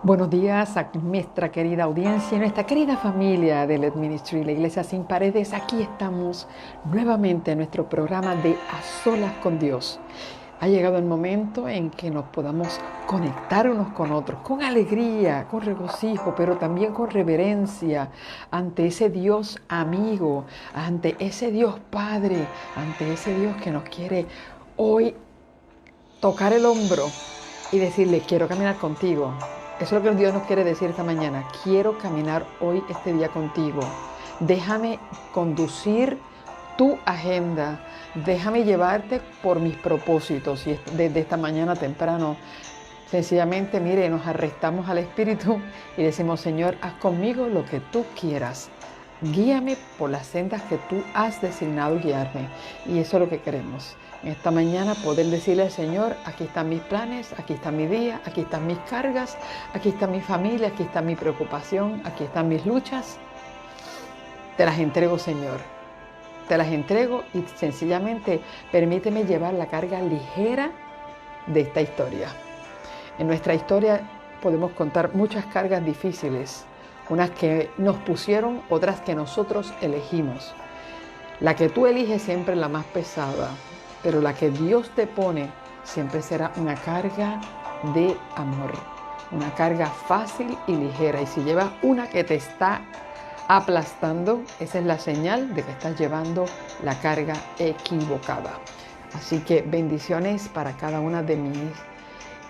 Buenos días a nuestra querida audiencia y nuestra querida familia de LED Ministry, la Iglesia Sin Paredes. Aquí estamos nuevamente en nuestro programa de A Solas con Dios. Ha llegado el momento en que nos podamos conectar unos con otros, con alegría, con regocijo, pero también con reverencia ante ese Dios amigo, ante ese Dios Padre, ante ese Dios que nos quiere hoy tocar el hombro y decirle: quiero caminar contigo. Eso es lo que Dios nos quiere decir esta mañana. Quiero caminar hoy, este día contigo. Déjame conducir tu agenda. Déjame llevarte por mis propósitos. Y desde esta mañana temprano, sencillamente, mire, nos arrestamos al Espíritu y decimos: Señor, haz conmigo lo que tú quieras. Guíame por las sendas que tú has designado guiarme. Y eso es lo que queremos. En esta mañana poder decirle al Señor: aquí están mis planes, aquí está mi día, aquí están mis cargas, aquí está mi familia, aquí está mi preocupación, aquí están mis luchas. Te las entrego, Señor. Te las entrego y sencillamente permíteme llevar la carga ligera de esta historia. En nuestra historia podemos contar muchas cargas difíciles, unas que nos pusieron, otras que nosotros elegimos. La que tú eliges siempre es la más pesada, pero la que Dios te pone siempre será una carga de amor, una carga fácil y ligera. Y si llevas una que te está aplastando, esa es la señal de que estás llevando la carga equivocada. Así que bendiciones para cada una de mis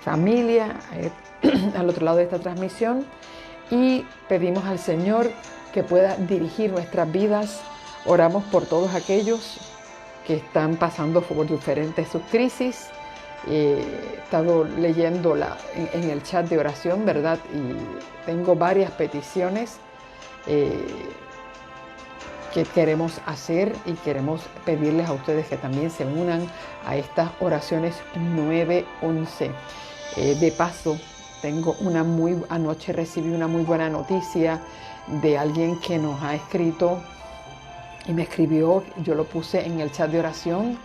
familia al otro lado de esta transmisión, y pedimos al Señor que pueda dirigir nuestras vidas. Oramos por todos aquellos que están pasando por diferentes subcrisis. He estado leyendo en el chat de oración, ¿verdad? Y tengo varias peticiones que queremos hacer, y queremos pedirles a ustedes que también se unan a estas oraciones 911. De paso, anoche recibí una muy buena noticia de alguien que nos ha escrito y me escribió. Yo lo puse en el chat de oración.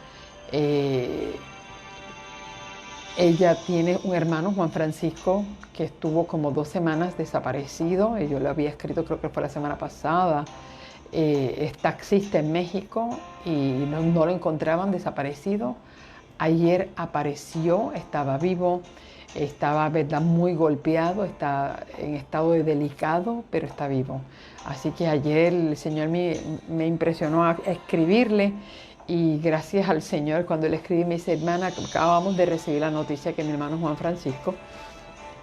Ella tiene un hermano, Juan Francisco, que estuvo como 2 semanas desaparecido. Yo le había escrito, creo que fue la semana pasada. Es taxista en México y no lo encontraban, desaparecido. Ayer apareció, estaba vivo, estaba, ¿verdad?, muy golpeado, está en estado de delicado, pero está vivo. Así que ayer el Señor me impresionó a escribirle, y gracias al Señor, cuando le escribí, me dice: hermana, acabamos de recibir la noticia que mi hermano Juan Francisco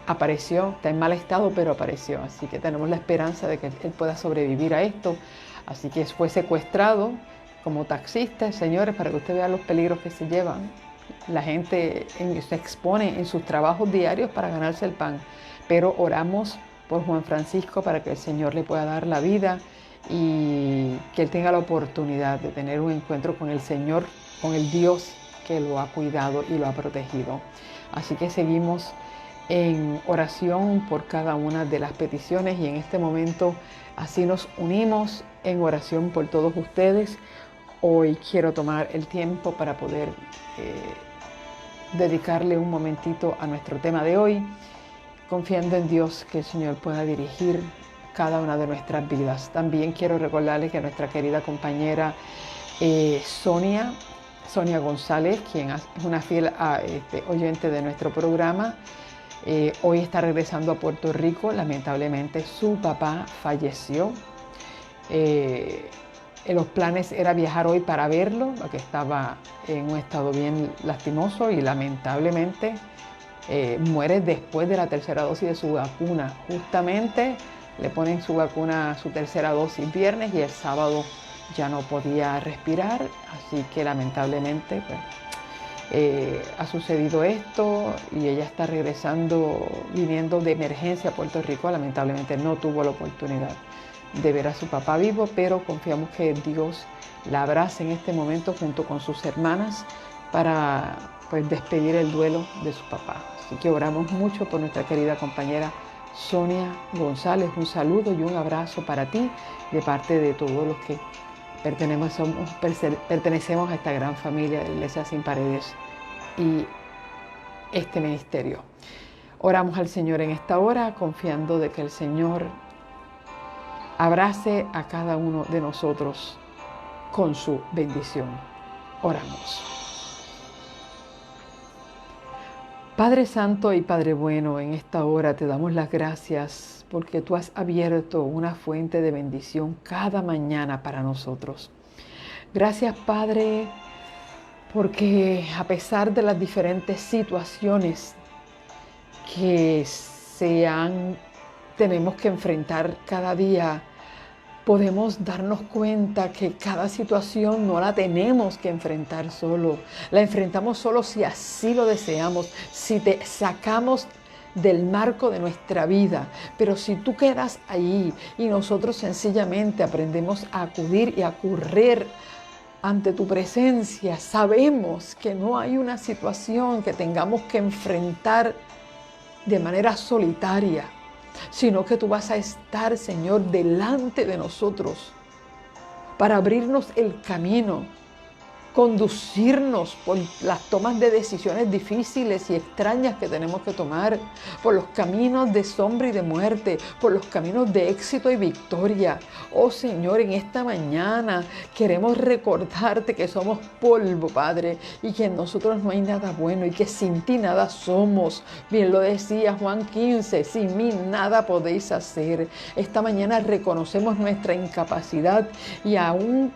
apareció, está en mal estado, pero apareció. Así que tenemos la esperanza de que él pueda sobrevivir a esto. Así que fue secuestrado como taxista, señores, para que usted vea los peligros que se llevan. La gente se expone en sus trabajos diarios para ganarse el pan. Pero oramos por Juan Francisco para que el Señor le pueda dar la vida y que él tenga la oportunidad de tener un encuentro con el Señor, con el Dios que lo ha cuidado y lo ha protegido. Así que seguimos en oración por cada una de las peticiones, y en este momento así nos unimos en oración por todos ustedes. Hoy quiero tomar el tiempo para poder dedicarle un momentito a nuestro tema de hoy, confiando en Dios que el Señor pueda dirigir cada una de nuestras vidas. También quiero recordarles que nuestra querida compañera Sonia González, quien es una fiel oyente de nuestro programa, hoy está regresando a Puerto Rico. Lamentablemente su papá falleció. Los planes era viajar hoy para verlo, porque estaba en un estado bien lastimoso, y lamentablemente muere después de la tercera dosis de su vacuna. Justamente le ponen su vacuna, su tercera dosis viernes, y el sábado ya no podía respirar. Así que lamentablemente ha sucedido esto, y ella está regresando, viniendo de emergencia a Puerto Rico. Lamentablemente no tuvo la oportunidad de ver a su papá vivo, pero confiamos que Dios la abrace en este momento junto con sus hermanas para despedir el duelo de su papá. Así que oramos mucho por nuestra querida compañera Sonia González. Un saludo y un abrazo para ti de parte de todos los que pertenecemos a esta gran familia de Iglesia Sin Paredes y este ministerio. Oramos al Señor en esta hora, confiando de que el Señor abrace a cada uno de nosotros con su bendición. Oramos. Padre Santo y Padre Bueno, en esta hora te damos las gracias porque tú has abierto una fuente de bendición cada mañana para nosotros. Gracias, Padre, porque a pesar de las diferentes situaciones que tenemos que enfrentar cada día, podemos darnos cuenta que cada situación no la tenemos que enfrentar solo. La enfrentamos solo si así lo deseamos, si te sacamos del marco de nuestra vida. Pero si tú quedas ahí y nosotros sencillamente aprendemos a acudir y a correr ante tu presencia, sabemos que no hay una situación que tengamos que enfrentar de manera solitaria, sino que tú vas a estar, Señor, delante de nosotros para abrirnos el camino, conducirnos por las tomas de decisiones difíciles y extrañas que tenemos que tomar, por los caminos de sombra y de muerte, por los caminos de éxito y victoria. Oh Señor, en esta mañana queremos recordarte que somos polvo, Padre, y que en nosotros no hay nada bueno y que sin ti nada somos. Bien lo decía Juan 15, sin mí nada podéis hacer. Esta mañana reconocemos nuestra incapacidad y aún,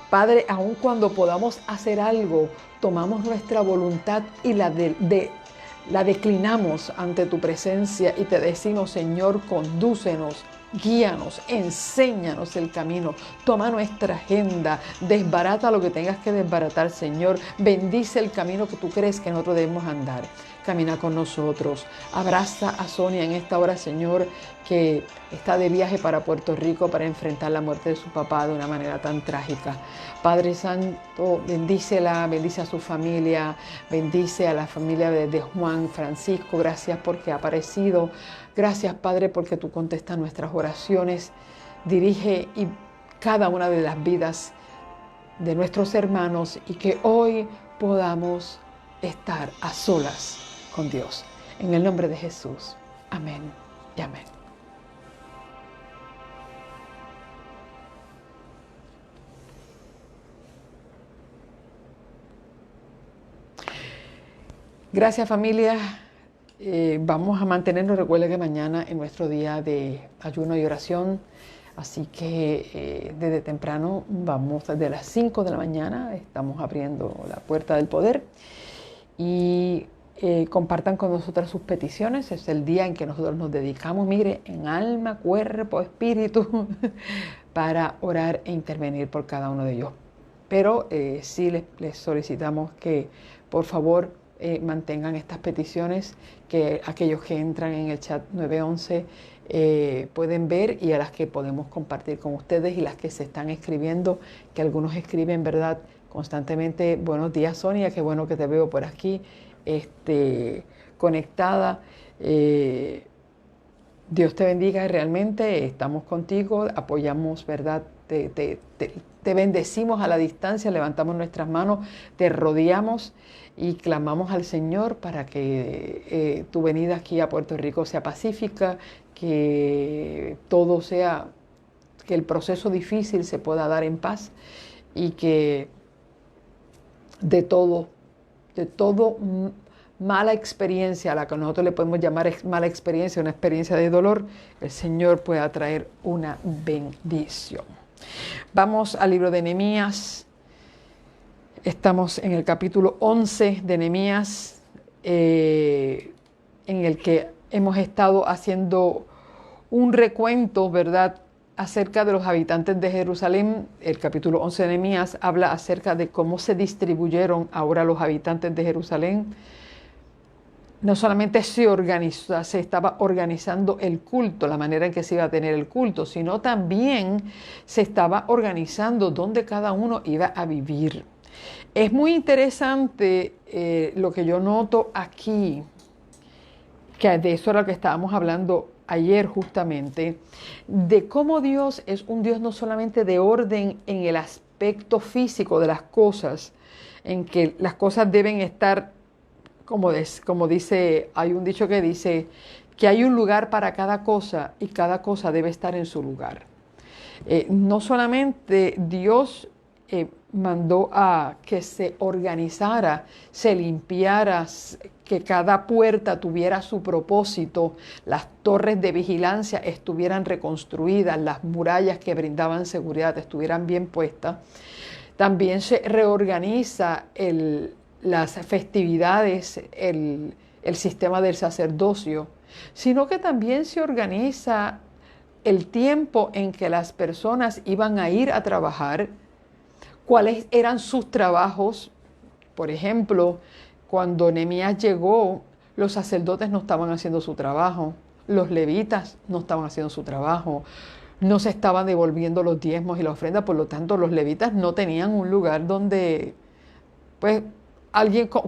Padre, aun cuando podamos hacer algo, tomamos nuestra voluntad y la declinamos ante tu presencia y te decimos, Señor, condúcenos, guíanos, enséñanos el camino, toma nuestra agenda, desbarata lo que tengas que desbaratar, Señor, bendice el camino que tú crees que nosotros debemos andar. Camina con nosotros. Abraza a Sonia en esta hora, Señor, que está de viaje para Puerto Rico para enfrentar la muerte de su papá de una manera tan trágica. Padre Santo, bendícela, bendice a su familia, bendice a la familia de Juan Francisco. Gracias porque ha aparecido. Gracias, Padre, porque tú contestas nuestras oraciones. Dirige cada una de las vidas de nuestros hermanos y que hoy podamos estar a solas con Dios. En el nombre de Jesús. Amén y amén. Gracias, familia. Vamos a mantenernos. Recuerden que mañana es nuestro día de ayuno y oración. Así que desde temprano, vamos desde las 5 de la mañana, estamos abriendo la puerta del poder. Y compartan con nosotras sus peticiones. Es el día en que nosotros nos dedicamos, mire, en alma, cuerpo, espíritu, para orar e intervenir por cada uno de ellos. Pero sí les solicitamos que, por favor, mantengan estas peticiones, que aquellos que entran en el chat 911 pueden ver, y a las que podemos compartir con ustedes, y las que se están escribiendo, que algunos escriben, ¿verdad?, constantemente. Buenos días, Sonia, qué bueno que te veo por aquí, conectada. Dios te bendiga, y realmente estamos contigo, apoyamos, ¿verdad? Te bendecimos a la distancia, levantamos nuestras manos, te rodeamos y clamamos al Señor para que tu venida aquí a Puerto Rico sea pacífica, que todo sea, que el proceso difícil se pueda dar en paz, y que de todo mala experiencia, a la que nosotros le podemos llamar mala experiencia, una experiencia de dolor, el Señor pueda traer una bendición. Vamos al libro de Nehemías. Estamos en el capítulo 11 de Nehemías, en el que hemos estado haciendo un recuento, ¿verdad?, acerca de los habitantes de Jerusalén. El capítulo 11 de Nehemías habla acerca de cómo se distribuyeron ahora los habitantes de Jerusalén. No solamente se estaba organizando el culto, la manera en que se iba a tener el culto, sino también se estaba organizando dónde cada uno iba a vivir. Es muy interesante lo que yo noto aquí, que de eso era lo que estábamos hablando ayer justamente, de cómo Dios es un Dios no solamente de orden en el aspecto físico de las cosas, en que las cosas deben estar como dice, hay un dicho que dice que hay un lugar para cada cosa y cada cosa debe estar en su lugar. No solamente Dios mandó a que se organizara, se limpiara, que cada puerta tuviera su propósito, las torres de vigilancia estuvieran reconstruidas, las murallas que brindaban seguridad estuvieran bien puestas. También se reorganiza las festividades, el sistema del sacerdocio, sino que también se organiza el tiempo en que las personas iban a ir a trabajar, cuáles eran sus trabajos. Por ejemplo, cuando Nehemías llegó, los sacerdotes no estaban haciendo su trabajo, los levitas no estaban haciendo su trabajo, no se estaban devolviendo los diezmos y la ofrenda, por lo tanto los levitas no tenían un lugar donde, pues,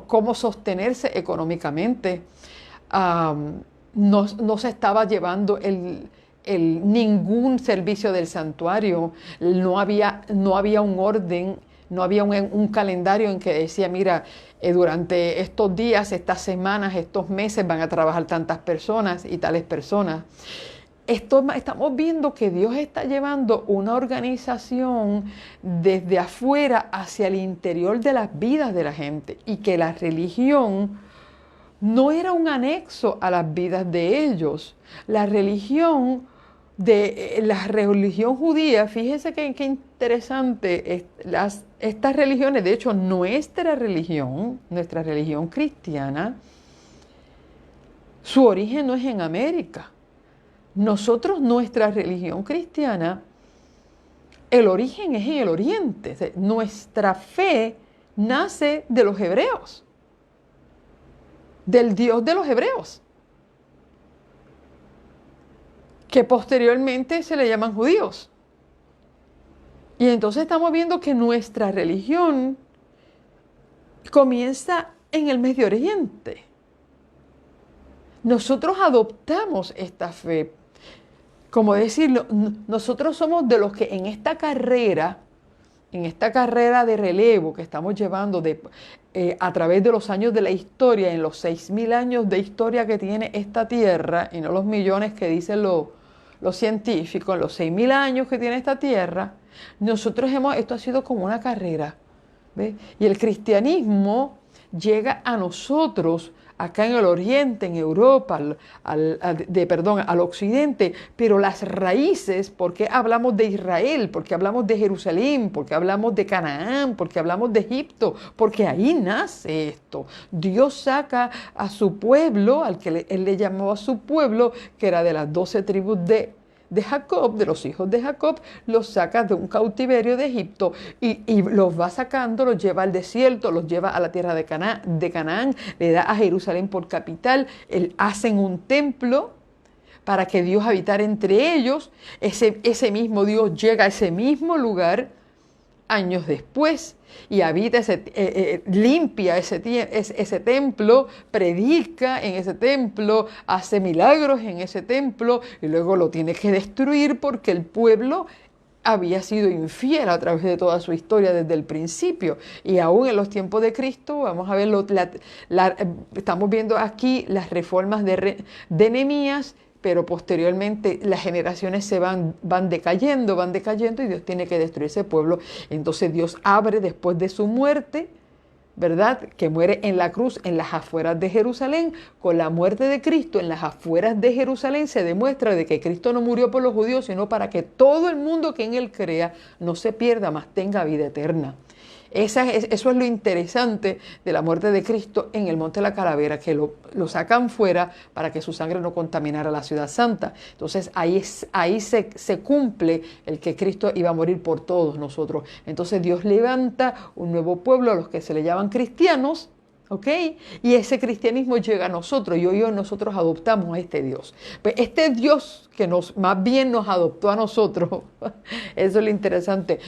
cómo sostenerse económicamente. No se estaba llevando ningún servicio del santuario, no había un orden, no había un calendario en que decía, mira, durante estos días, estas semanas, estos meses van a trabajar tantas personas y tales personas. Estamos viendo que Dios está llevando una organización desde afuera hacia el interior de las vidas de la gente, y que la religión no era un anexo a las vidas de ellos. La religión judía, fíjese qué interesante, estas religiones, de hecho nuestra religión cristiana, su origen no es en América. Nuestra religión cristiana, el origen es en el Oriente. Nuestra fe nace de los hebreos, del Dios de los hebreos, que posteriormente se le llaman judíos. Y entonces estamos viendo que nuestra religión comienza en el Medio Oriente. Nosotros adoptamos esta fe. Como decirlo, nosotros somos de los que en esta carrera de relevo que estamos llevando a través de los años de la historia, en los 6.000 años de historia que tiene esta tierra, y no los millones que dicen los científicos, en los 6.000 años que tiene esta tierra, esto ha sido como una carrera, ¿ves? Y el cristianismo llega a nosotros acá en el Oriente, en Europa, al Occidente, pero las raíces, ¿por qué hablamos de Israel? ¿Por qué hablamos de Jerusalén? ¿Por qué hablamos de Canaán? ¿Por qué hablamos de Egipto? Porque ahí nace esto. Dios saca a su pueblo, al que él le llamó a su pueblo, que era de las 12 tribus de Jacob, de los hijos de Jacob, los saca de un cautiverio de Egipto y los va sacando, los lleva al desierto, los lleva a la tierra de Canaán, le da a Jerusalén por capital, hacen un templo para que Dios habitara entre ellos. Ese mismo Dios llega a ese mismo lugar años después y habita, limpia ese templo, predica en ese templo, hace milagros en ese templo, y luego lo tiene que destruir porque el pueblo había sido infiel a través de toda su historia desde el principio. Y aún en los tiempos de Cristo, vamos a ver, estamos viendo aquí las reformas de Nehemías, pero posteriormente las generaciones van decayendo y Dios tiene que destruir ese pueblo. Entonces Dios abre después de su muerte, ¿verdad? Que muere en la cruz en las afueras de Jerusalén. Con la muerte de Cristo en las afueras de Jerusalén se demuestra de que Cristo no murió por los judíos, sino para que todo el mundo que en Él crea no se pierda, mas tenga vida eterna. Eso es lo interesante de la muerte de Cristo en el Monte de la Calavera, que lo sacan fuera para que su sangre no contaminara la ciudad santa. Entonces ahí se cumple el que Cristo iba a morir por todos nosotros. Entonces Dios levanta un nuevo pueblo a los que se le llaman cristianos, ¿ok? Y ese cristianismo llega a nosotros y hoy nosotros adoptamos a este Dios. Pues este Dios que más bien nos adoptó a nosotros, eso es lo interesante.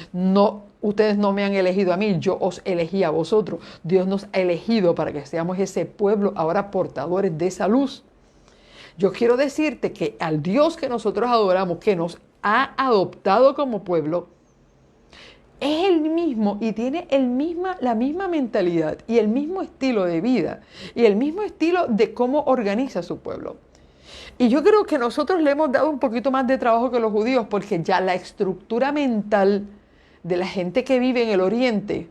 Ustedes no me han elegido a mí, yo os elegí a vosotros. Dios nos ha elegido para que seamos ese pueblo ahora portadores de esa luz. Yo quiero decirte que al Dios que nosotros adoramos, que nos ha adoptado como pueblo, es el mismo y tiene la misma mentalidad y el mismo estilo de vida y el mismo estilo de cómo organiza su pueblo. Y yo creo que nosotros le hemos dado un poquito más de trabajo que los judíos porque ya la estructura mental de la gente que vive en el Oriente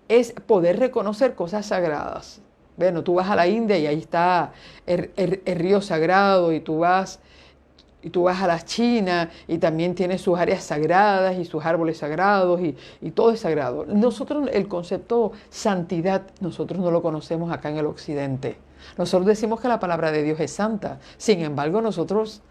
es poder reconocer cosas sagradas. Bueno, tú vas a la India y ahí está el río sagrado y tú vas a la China y también tiene sus áreas sagradas y sus árboles sagrados y todo es sagrado. Nosotros el concepto santidad, nosotros no lo conocemos acá en el Occidente. Nosotros decimos que la palabra de Dios es santa. Sin embargo, nosotros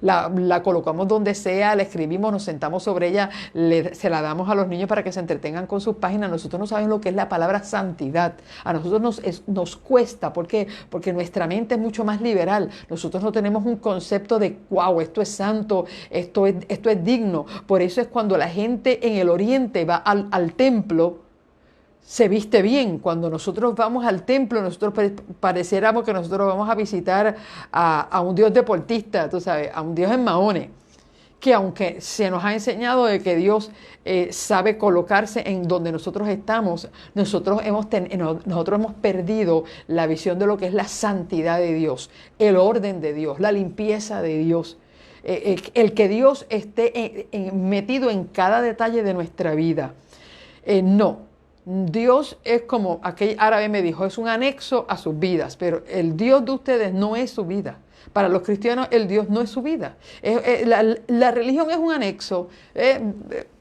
la colocamos donde sea, la escribimos, nos sentamos sobre ella, se la damos a los niños para que se entretengan con sus páginas. Nosotros no sabemos lo que es la palabra santidad. A nosotros nos cuesta. ¿Por qué? Porque nuestra mente es mucho más liberal. Nosotros no tenemos un concepto de, wow, esto es santo, esto es digno. Por eso es cuando la gente en el Oriente va al templo, se viste bien. Cuando nosotros vamos al templo, nosotros pareciéramos que nosotros vamos a visitar a un Dios deportista, tú sabes, a un Dios en maones, que aunque se nos ha enseñado de que Dios sabe colocarse en donde nosotros estamos, nosotros hemos perdido la visión de lo que es la santidad de Dios, el orden de Dios, la limpieza de Dios, el que Dios esté metido en cada detalle de nuestra vida. No. Dios es como aquel árabe me dijo, es un anexo a sus vidas, pero el Dios de ustedes no es su vida. Para los cristianos el Dios no es su vida. La religión es un anexo,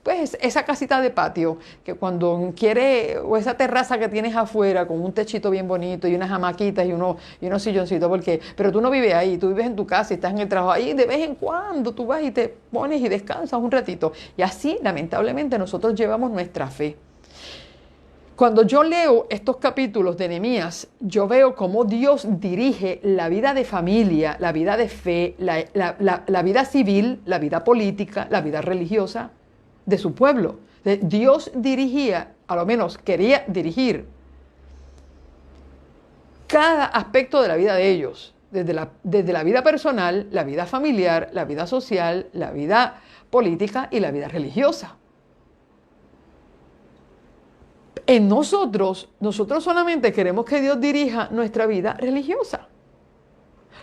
pues esa casita de patio que cuando quiere, o esa terraza que tienes afuera con un techito bien bonito y unas hamaquitas y unos silloncitos, pero tú no vives ahí, tú vives en tu casa y estás en el trabajo. Ahí de vez en cuando tú vas y te pones y descansas un ratito. Y así, lamentablemente, nosotros llevamos nuestra fe. Cuando yo leo estos capítulos de Nehemías, yo veo cómo Dios dirige la vida de familia, la vida de fe, la vida civil, la vida política, la vida religiosa de su pueblo. Dios dirigía, a lo menos quería dirigir, cada aspecto de la vida de ellos, desde la vida personal, la vida familiar, la vida social, la vida política y la vida religiosa. En nosotros solamente queremos que Dios dirija nuestra vida religiosa.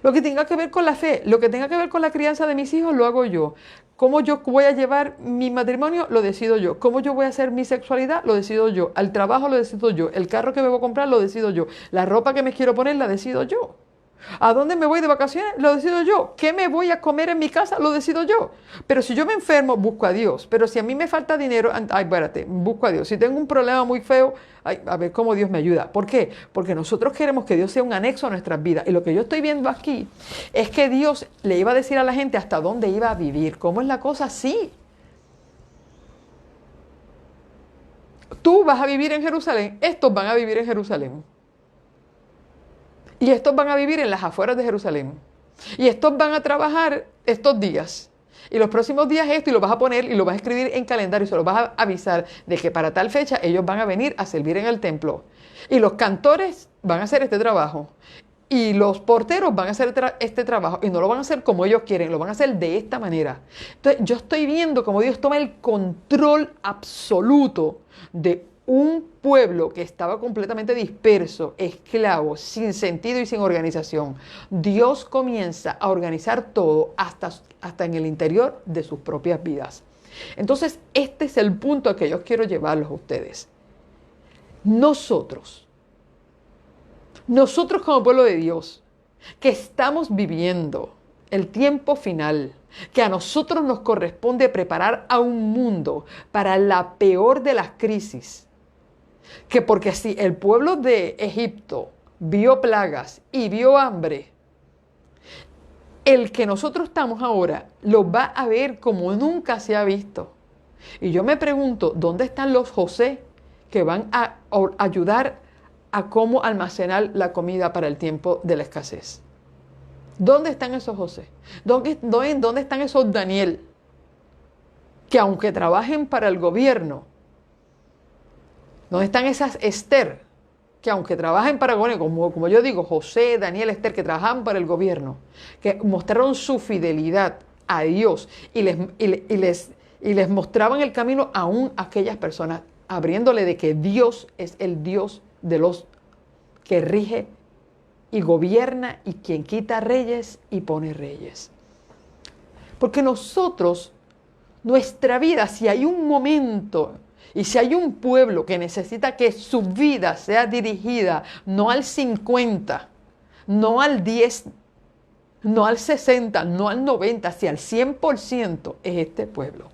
Lo que tenga que ver con la fe, lo que tenga que ver con la crianza de mis hijos, lo hago yo. Cómo yo voy a llevar mi matrimonio, lo decido yo. Cómo yo voy a hacer mi sexualidad, lo decido yo. Al trabajo lo decido yo. El carro que me voy a comprar, lo decido yo. La ropa que me quiero poner, la decido yo. ¿A dónde me voy de vacaciones? Lo decido yo. ¿Qué me voy a comer en mi casa? Lo decido yo. Pero si yo me enfermo, busco a Dios. Pero si a mí me falta dinero, espérate, busco a Dios. Si tengo un problema muy feo, a ver cómo Dios me ayuda. ¿Por qué? Porque nosotros queremos que Dios sea un anexo a nuestras vidas. Y lo que yo estoy viendo aquí es que Dios le iba a decir a la gente hasta dónde iba a vivir. ¿Cómo es la cosa? Sí. Tú vas a vivir en Jerusalén, estos van a vivir en Jerusalén. Y estos van a vivir en las afueras de Jerusalén. Y estos van a trabajar estos días. Y los próximos días esto, y lo vas a poner y lo vas a escribir en calendario y se lo vas a avisar de que para tal fecha ellos van a venir a servir en el templo. Y los cantores van a hacer este trabajo. Y los porteros van a hacer este trabajo. Y no lo van a hacer como ellos quieren, lo van a hacer de esta manera. Entonces yo estoy viendo cómo Dios toma el control absoluto de un pueblo que estaba completamente disperso, esclavo, sin sentido y sin organización. Dios comienza a organizar todo hasta en el interior de sus propias vidas. Entonces, este es el punto a que yo quiero llevarlos a ustedes. Nosotros como pueblo de Dios, que estamos viviendo el tiempo final, que a nosotros nos corresponde preparar a un mundo para la peor de las crisis, que porque si el pueblo de Egipto vio plagas y vio hambre, el que nosotros estamos ahora lo va a ver como nunca se ha visto. Y yo me pregunto, ¿dónde están los José que van a ayudar a cómo almacenar la comida para el tiempo de la escasez? ¿Dónde están esos José? ¿Dónde están esos Daniel? Que aunque trabajen para el gobierno, ¿dónde están esas Esther? Que aunque trabajen para el gobierno, como yo digo, José, Daniel, Esther, que trabajan para el gobierno, que mostraron su fidelidad a Dios y y les mostraban el camino aún a aquellas personas, abriéndole de que Dios es el Dios de los que rige y gobierna y quien quita reyes y pone reyes. Porque nosotros, nuestra vida, si hay un momento y si hay un pueblo que necesita que su vida sea dirigida no al 50, no al 10, no al 60, no al 90, si al 100%, es este pueblo.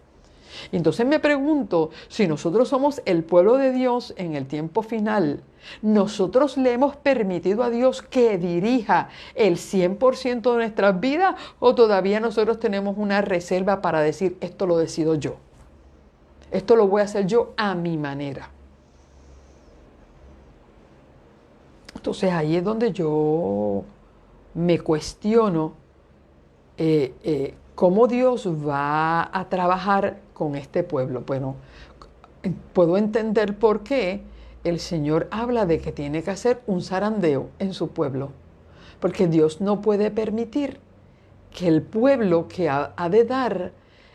Y entonces me pregunto, si nosotros somos el pueblo de Dios en el tiempo final, ¿nosotros le hemos permitido a Dios que dirija el 100% de nuestras vidas o todavía nosotros tenemos una reserva para decir, esto lo decido yo? Esto lo voy a hacer yo a mi manera. Entonces ahí es donde yo me cuestiono cómo Dios va a trabajar con este pueblo. Bueno, puedo entender por qué el Señor habla de que tiene que hacer un zarandeo en su pueblo, porque Dios no puede permitir que el pueblo que ha de dar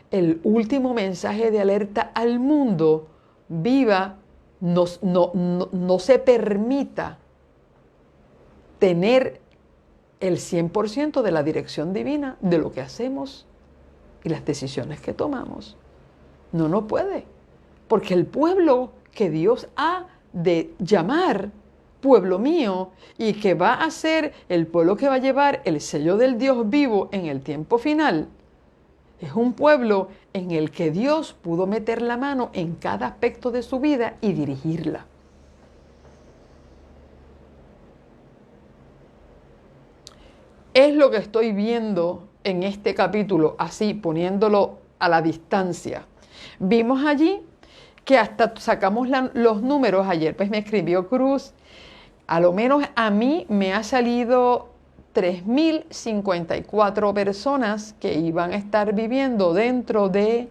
el último mensaje de alerta al mundo viva, no se permita tener el 100% de la dirección divina de lo que hacemos y las decisiones que tomamos. No puede, porque el pueblo que Dios ha de llamar pueblo mío y que va a ser el pueblo que va a llevar el sello del Dios vivo en el tiempo final, es un pueblo en el que Dios pudo meter la mano en cada aspecto de su vida y dirigirla. Es lo que estoy viendo en este capítulo, así poniéndolo a la distancia. Vimos allí que hasta sacamos los números ayer, pues me escribió Cruz, a lo menos a mí me ha salido 3.054 personas que iban a estar viviendo dentro de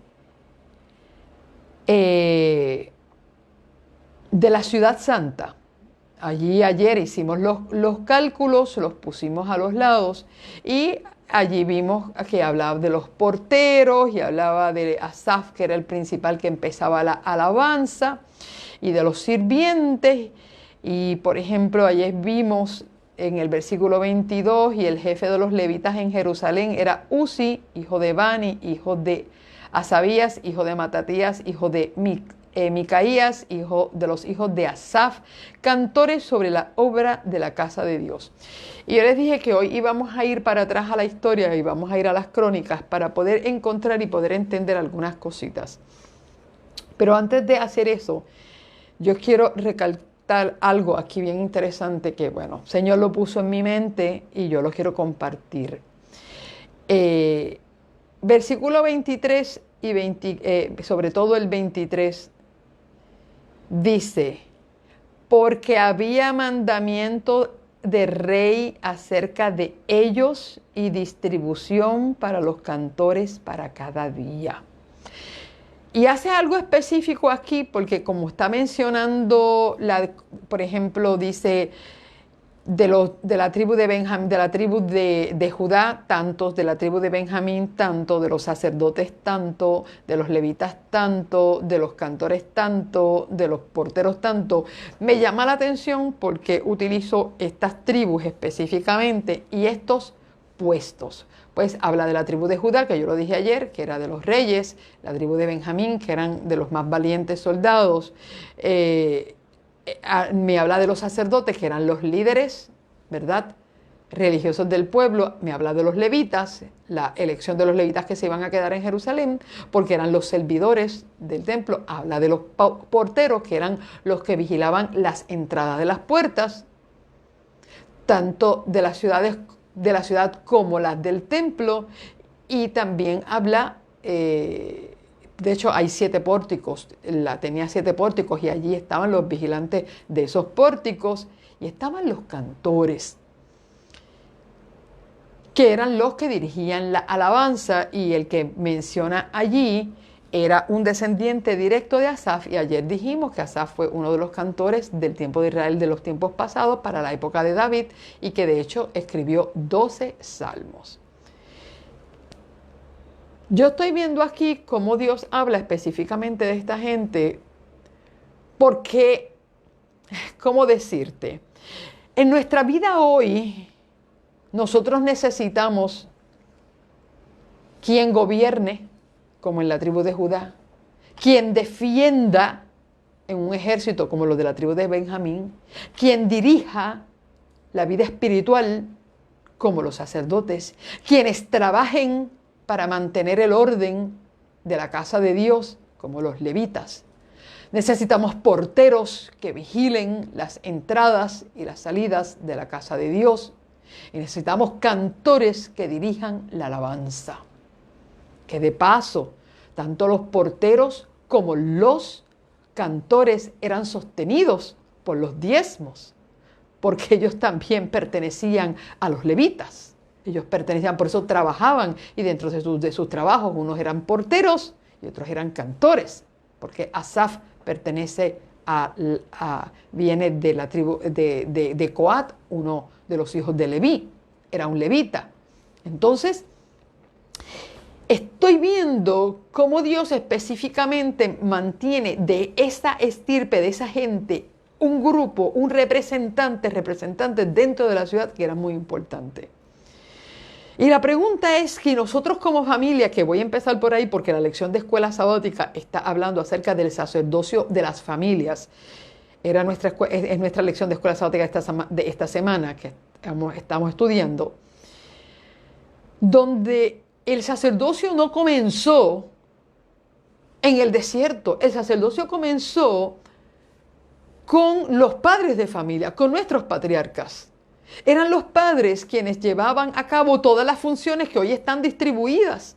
la Ciudad Santa. Allí ayer hicimos los cálculos, los pusimos a los lados y allí vimos que hablaba de los porteros y hablaba de Asaf, que era el principal que empezaba la alabanza, y de los sirvientes. Y por ejemplo, ayer vimos en el versículo 22, y el jefe de los levitas en Jerusalén era Uzi, hijo de Bani, hijo de Asabías, hijo de Matatías, hijo de Micaías, hijo de los hijos de Asaf, cantores sobre la obra de la casa de Dios. Y yo les dije que hoy íbamos a ir para atrás a la historia y vamos a ir a las crónicas para poder encontrar y poder entender algunas cositas. Pero antes de hacer eso, yo quiero recalcar algo aquí bien interesante que, bueno, el Señor lo puso en mi mente y yo lo quiero compartir. Versículo 23 y sobre todo el 23, dice, porque había mandamiento de rey acerca de ellos y distribución para los cantores para cada día. Y hace algo específico aquí porque como está mencionando, por ejemplo, dice de la tribu de Benjamín, de la tribu de Judá, tantos, de la tribu de Benjamín, tanto, de los sacerdotes, tanto, de los levitas, tanto, de los cantores, tanto, de los porteros, tanto. Me llama la atención porque utilizo estas tribus específicamente y estos puestos. Pues habla de la tribu de Judá, que yo lo dije ayer, que era de los reyes, la tribu de Benjamín, que eran de los más valientes soldados. Me habla de los sacerdotes, que eran los líderes, ¿verdad?, religiosos del pueblo. Me habla de los levitas, la elección de los levitas que se iban a quedar en Jerusalén, porque eran los servidores del templo. Habla de los porteros, que eran los que vigilaban las entradas de las puertas, tanto de las ciudades de la ciudad como las del templo, y también habla, de hecho hay 7 pórticos, tenía 7 pórticos y allí estaban los vigilantes de esos pórticos y estaban los cantores, que eran los que dirigían la alabanza, y el que menciona allí era un descendiente directo de Asaf, y ayer dijimos que Asaf fue uno de los cantores del tiempo de Israel de los tiempos pasados para la época de David, y que de hecho escribió 12 salmos. Yo estoy viendo aquí cómo Dios habla específicamente de esta gente, porque, ¿cómo decirte? En nuestra vida hoy, nosotros necesitamos quien gobierne, como en la tribu de Judá, quien defienda en un ejército como los de la tribu de Benjamín, quien dirija la vida espiritual como los sacerdotes, quienes trabajen para mantener el orden de la casa de Dios como los levitas. Necesitamos porteros que vigilen las entradas y las salidas de la casa de Dios. Y necesitamos cantores que dirijan la alabanza. Que de paso, tanto los porteros como los cantores eran sostenidos por los diezmos, porque ellos también pertenecían a los levitas. Ellos pertenecían, por eso trabajaban, y dentro de sus trabajos unos eran porteros y otros eran cantores, porque Asaf pertenece viene de la tribu de Coat, uno de los hijos de Leví, era un levita. Entonces, estoy viendo cómo Dios específicamente mantiene de esa estirpe, de esa gente, un grupo, un representante dentro de la ciudad que era muy importante. Y la pregunta es que nosotros como familia, que voy a empezar por ahí porque la lección de escuela sabática está hablando acerca del sacerdocio de las familias. Es nuestra lección de escuela sabática de esta semana que estamos estudiando, donde el sacerdocio no comenzó en el desierto, el sacerdocio comenzó con los padres de familia, con nuestros patriarcas. Eran los padres quienes llevaban a cabo todas las funciones que hoy están distribuidas.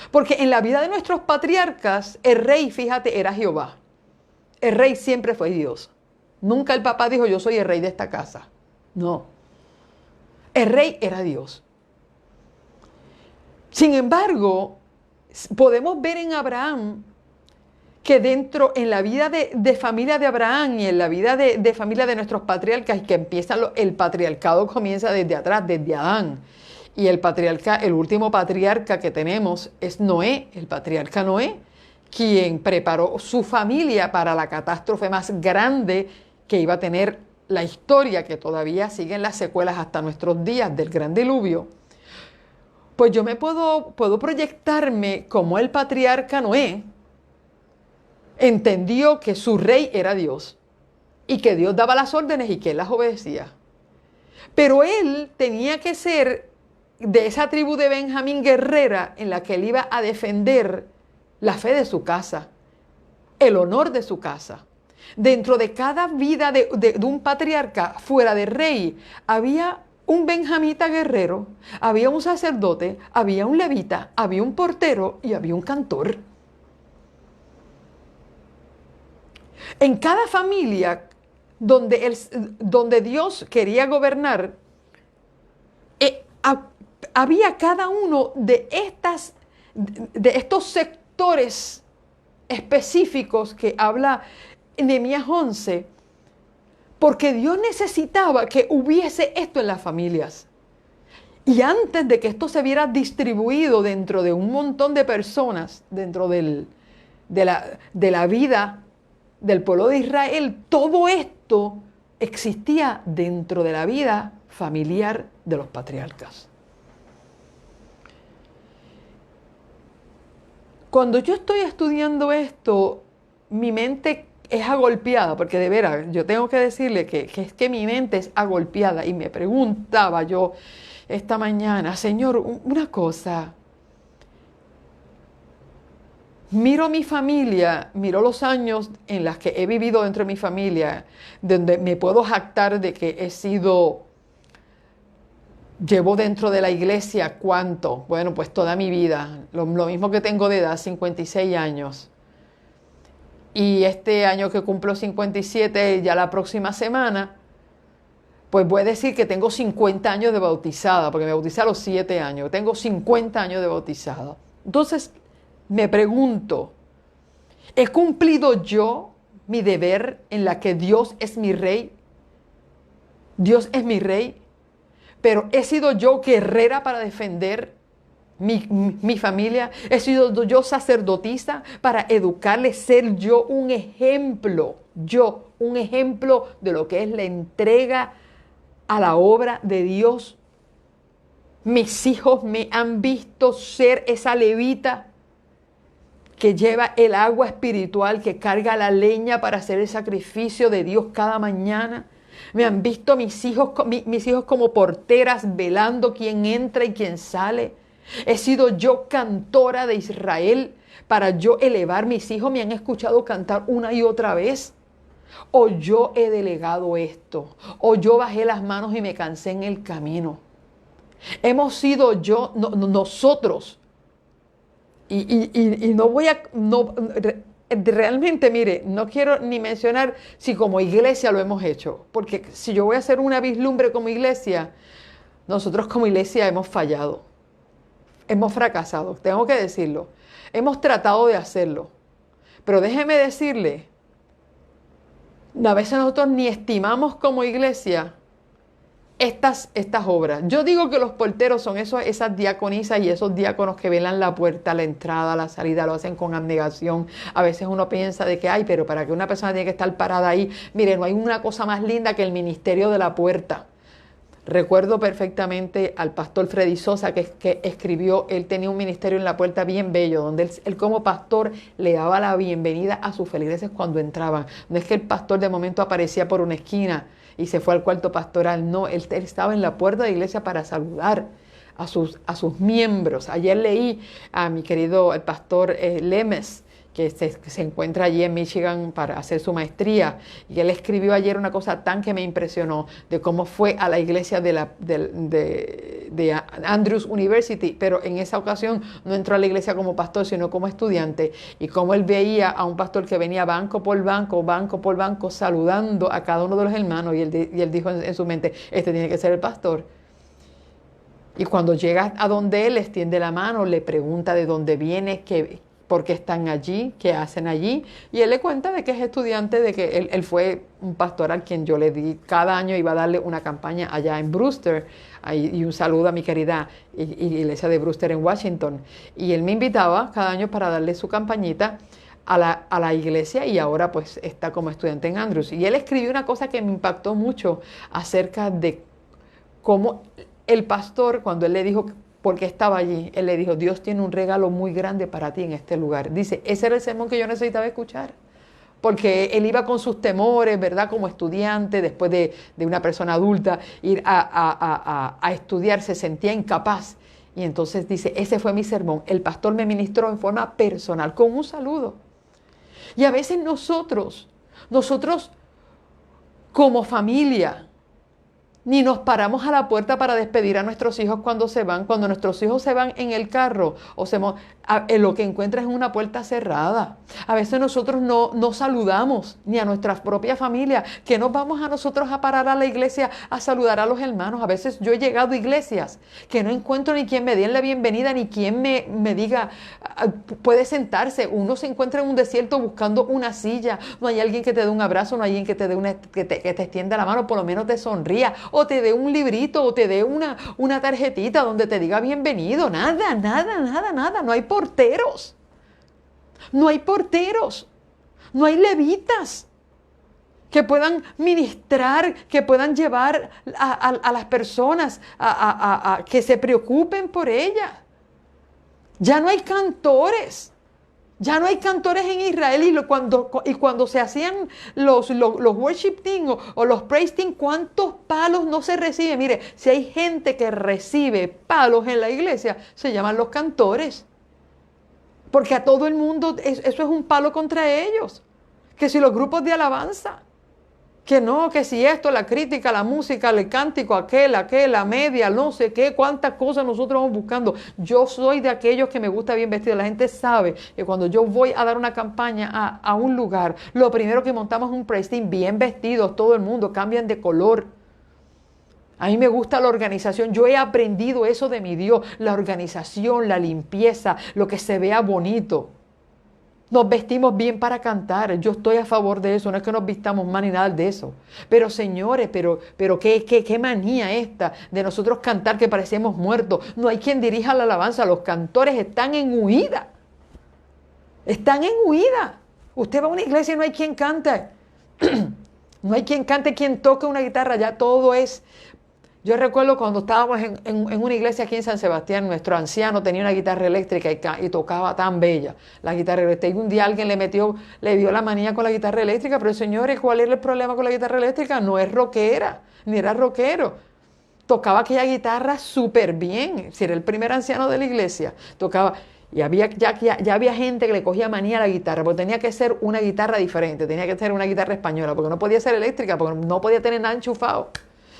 Porque en la vida de nuestros patriarcas, el rey, fíjate, era Jehová. El rey siempre fue Dios. Nunca el papá dijo, yo soy el rey de esta casa. No. El rey era Dios. Sin embargo, podemos ver en Abraham que en la vida de familia de Abraham y en la vida de familia de nuestros patriarcas, que el patriarcado comienza desde atrás, desde Adán. Y el último patriarca que tenemos es Noé, el patriarca Noé, quien preparó su familia para la catástrofe más grande que iba a tener la historia, que todavía siguen las secuelas hasta nuestros días del gran diluvio. Pues yo puedo proyectarme como el patriarca Noé entendió que su rey era Dios y que Dios daba las órdenes y que él las obedecía. Pero él tenía que ser de esa tribu de Benjamín guerrera en la que él iba a defender la fe de su casa, el honor de su casa. Dentro de cada vida de un patriarca fuera de rey había un benjamita guerrero, había un sacerdote, había un levita, había un portero y había un cantor. En cada familia donde Dios quería gobernar, había cada uno de estos sectores específicos que habla Nehemías 11, porque Dios necesitaba que hubiese esto en las familias. Y antes de que esto se viera distribuido dentro de un montón de personas, dentro de la vida del pueblo de Israel, todo esto existía dentro de la vida familiar de los patriarcas. Cuando yo estoy estudiando esto, mi mente es agolpeada, porque de veras, yo tengo que decirle que es que mi mente es agolpeada, y me preguntaba yo esta mañana, Señor, una cosa. Miro mi familia, miro los años en los que he vivido dentro de mi familia, donde me puedo jactar de que llevo dentro de la iglesia, ¿cuánto? Bueno, pues toda mi vida, lo mismo que tengo de edad, 56 años. Y este año que cumplo 57, ya la próxima semana, pues voy a decir que tengo 50 años de bautizada, porque me bauticé a los 7 años, tengo 50 años de bautizada. Entonces, me pregunto, ¿he cumplido yo mi deber en la que Dios es mi rey? Dios es mi rey, pero ¿he sido yo guerrera para defender mi familia, he sido yo sacerdotisa para educarles, ser yo un ejemplo de lo que es la entrega a la obra de Dios. Mis hijos me han visto ser esa levita que lleva el agua espiritual, que carga la leña para hacer el sacrificio de Dios cada mañana. Me han visto mis hijos como porteras velando quién entra y quién sale. He sido yo cantora de Israel para yo elevar mis hijos. Me han escuchado cantar una y otra vez. O yo he delegado esto. O yo bajé las manos y me cansé en el camino. Hemos sido nosotros. Y no voy a... realmente, mire, no quiero ni mencionar si como iglesia lo hemos hecho. Porque si yo voy a hacer una vislumbre como iglesia, nosotros como iglesia hemos fallado. Hemos fracasado, tengo que decirlo. Hemos tratado de hacerlo. Pero déjeme decirle, a veces nosotros ni estimamos como iglesia estas obras. Yo digo que los porteros son esas diaconisas y esos diáconos que velan la puerta, la entrada, la salida, lo hacen con abnegación. A veces uno piensa de que, ay, pero para que una persona tiene que estar parada ahí, mire, no hay una cosa más linda que el ministerio de la puerta. Recuerdo perfectamente al pastor Freddy Sosa que escribió, él tenía un ministerio en la puerta bien bello, donde él como pastor le daba la bienvenida a sus feligreses cuando entraban. No es que el pastor de momento aparecía por una esquina y se fue al cuarto pastoral, no, él estaba en la puerta de la iglesia para saludar a sus miembros. Ayer leí a mi querido el pastor Lemes, que se encuentra allí en Michigan para hacer su maestría. Y él escribió ayer una cosa tan que me impresionó, de cómo fue a la iglesia de Andrews University, pero en esa ocasión no entró a la iglesia como pastor, sino como estudiante. Y cómo él veía a un pastor que venía banco por banco, saludando a cada uno de los hermanos. Y él dijo en su mente, este tiene que ser el pastor. Y cuando llega a donde él, extiende la mano, le pregunta de dónde viene, por qué están allí, qué hacen allí. Y él le cuenta de que es estudiante, de que él fue un pastor al quien yo le di, cada año iba a darle una campaña allá en Brewster, y un saludo a mi querida iglesia de Brewster en Washington. Y él me invitaba cada año para darle su campañita a la iglesia, y ahora pues está como estudiante en Andrews. Y él escribió una cosa que me impactó mucho acerca de cómo el pastor, cuando él le dijo porque estaba allí, él le dijo, Dios tiene un regalo muy grande para ti en este lugar. Dice, ese era el sermón que yo necesitaba escuchar. Porque él iba con sus temores, ¿verdad? Como estudiante, después de una persona adulta, ir a estudiar, se sentía incapaz. Y entonces dice, ese fue mi sermón. El pastor me ministró en forma personal, con un saludo. Y a veces nosotros como familia, ni nos paramos a la puerta para despedir a nuestros hijos cuando se van. Cuando nuestros hijos se van en el carro, lo que encuentras es una puerta cerrada. A veces nosotros no saludamos ni a nuestra propia familia, que nos vamos a nosotros a parar a la iglesia a saludar a los hermanos. A veces yo he llegado a iglesias que no encuentro ni quien me dé la bienvenida, ni quien me diga, puede sentarse. Uno se encuentra en un desierto buscando una silla. No hay alguien que te dé un abrazo, no hay alguien que te dé que te extienda la mano, por lo menos te sonría, o te dé un librito, o te dé una tarjetita donde te diga bienvenido. Nada. No hay porteros. No hay porteros. No hay levitas que puedan ministrar, que puedan llevar a las personas a que se preocupen por ellas. Ya no hay cantores. Ya no hay cantores en Israel, y cuando se hacían los worship team o los praise team, ¿cuántos palos no se reciben? Mire, si hay gente que recibe palos en la iglesia, se llaman los cantores. Porque a todo el mundo eso es un palo contra ellos. Que si los grupos de alabanza, que no, que si esto, la crítica, la música, el cántico, aquel, la media, no sé qué, cuántas cosas nosotros vamos buscando. Yo soy de aquellos que me gusta bien vestido. La gente sabe que cuando yo voy a dar una campaña a un lugar, lo primero que montamos es un praise team bien vestidos, todo el mundo, cambian de color. A mí me gusta la organización. Yo he aprendido eso de mi Dios, la organización, la limpieza, lo que se vea bonito. Nos vestimos bien para cantar. Yo estoy a favor de eso. No es que nos vistamos mal ni nada de eso. Pero señores, pero qué manía esta de nosotros cantar que parecemos muertos. No hay quien dirija la alabanza. Los cantores están en huida. Están en huida. Usted va a una iglesia y no hay quien cante. No hay quien cante, quien toque una guitarra. Ya todo es... Yo recuerdo cuando estábamos en una iglesia aquí en San Sebastián, nuestro anciano tenía una guitarra eléctrica y tocaba tan bella la guitarra eléctrica. Y un día alguien le dio la manía con la guitarra eléctrica, pero señores, ¿cuál era el problema con la guitarra eléctrica? No es rockera, ni era rockero. Tocaba aquella guitarra súper bien. Si era el primer anciano de la iglesia, tocaba... Y ya había gente que le cogía manía a la guitarra, porque tenía que ser una guitarra diferente, tenía que ser una guitarra española, porque no podía ser eléctrica, porque no podía tener nada enchufado.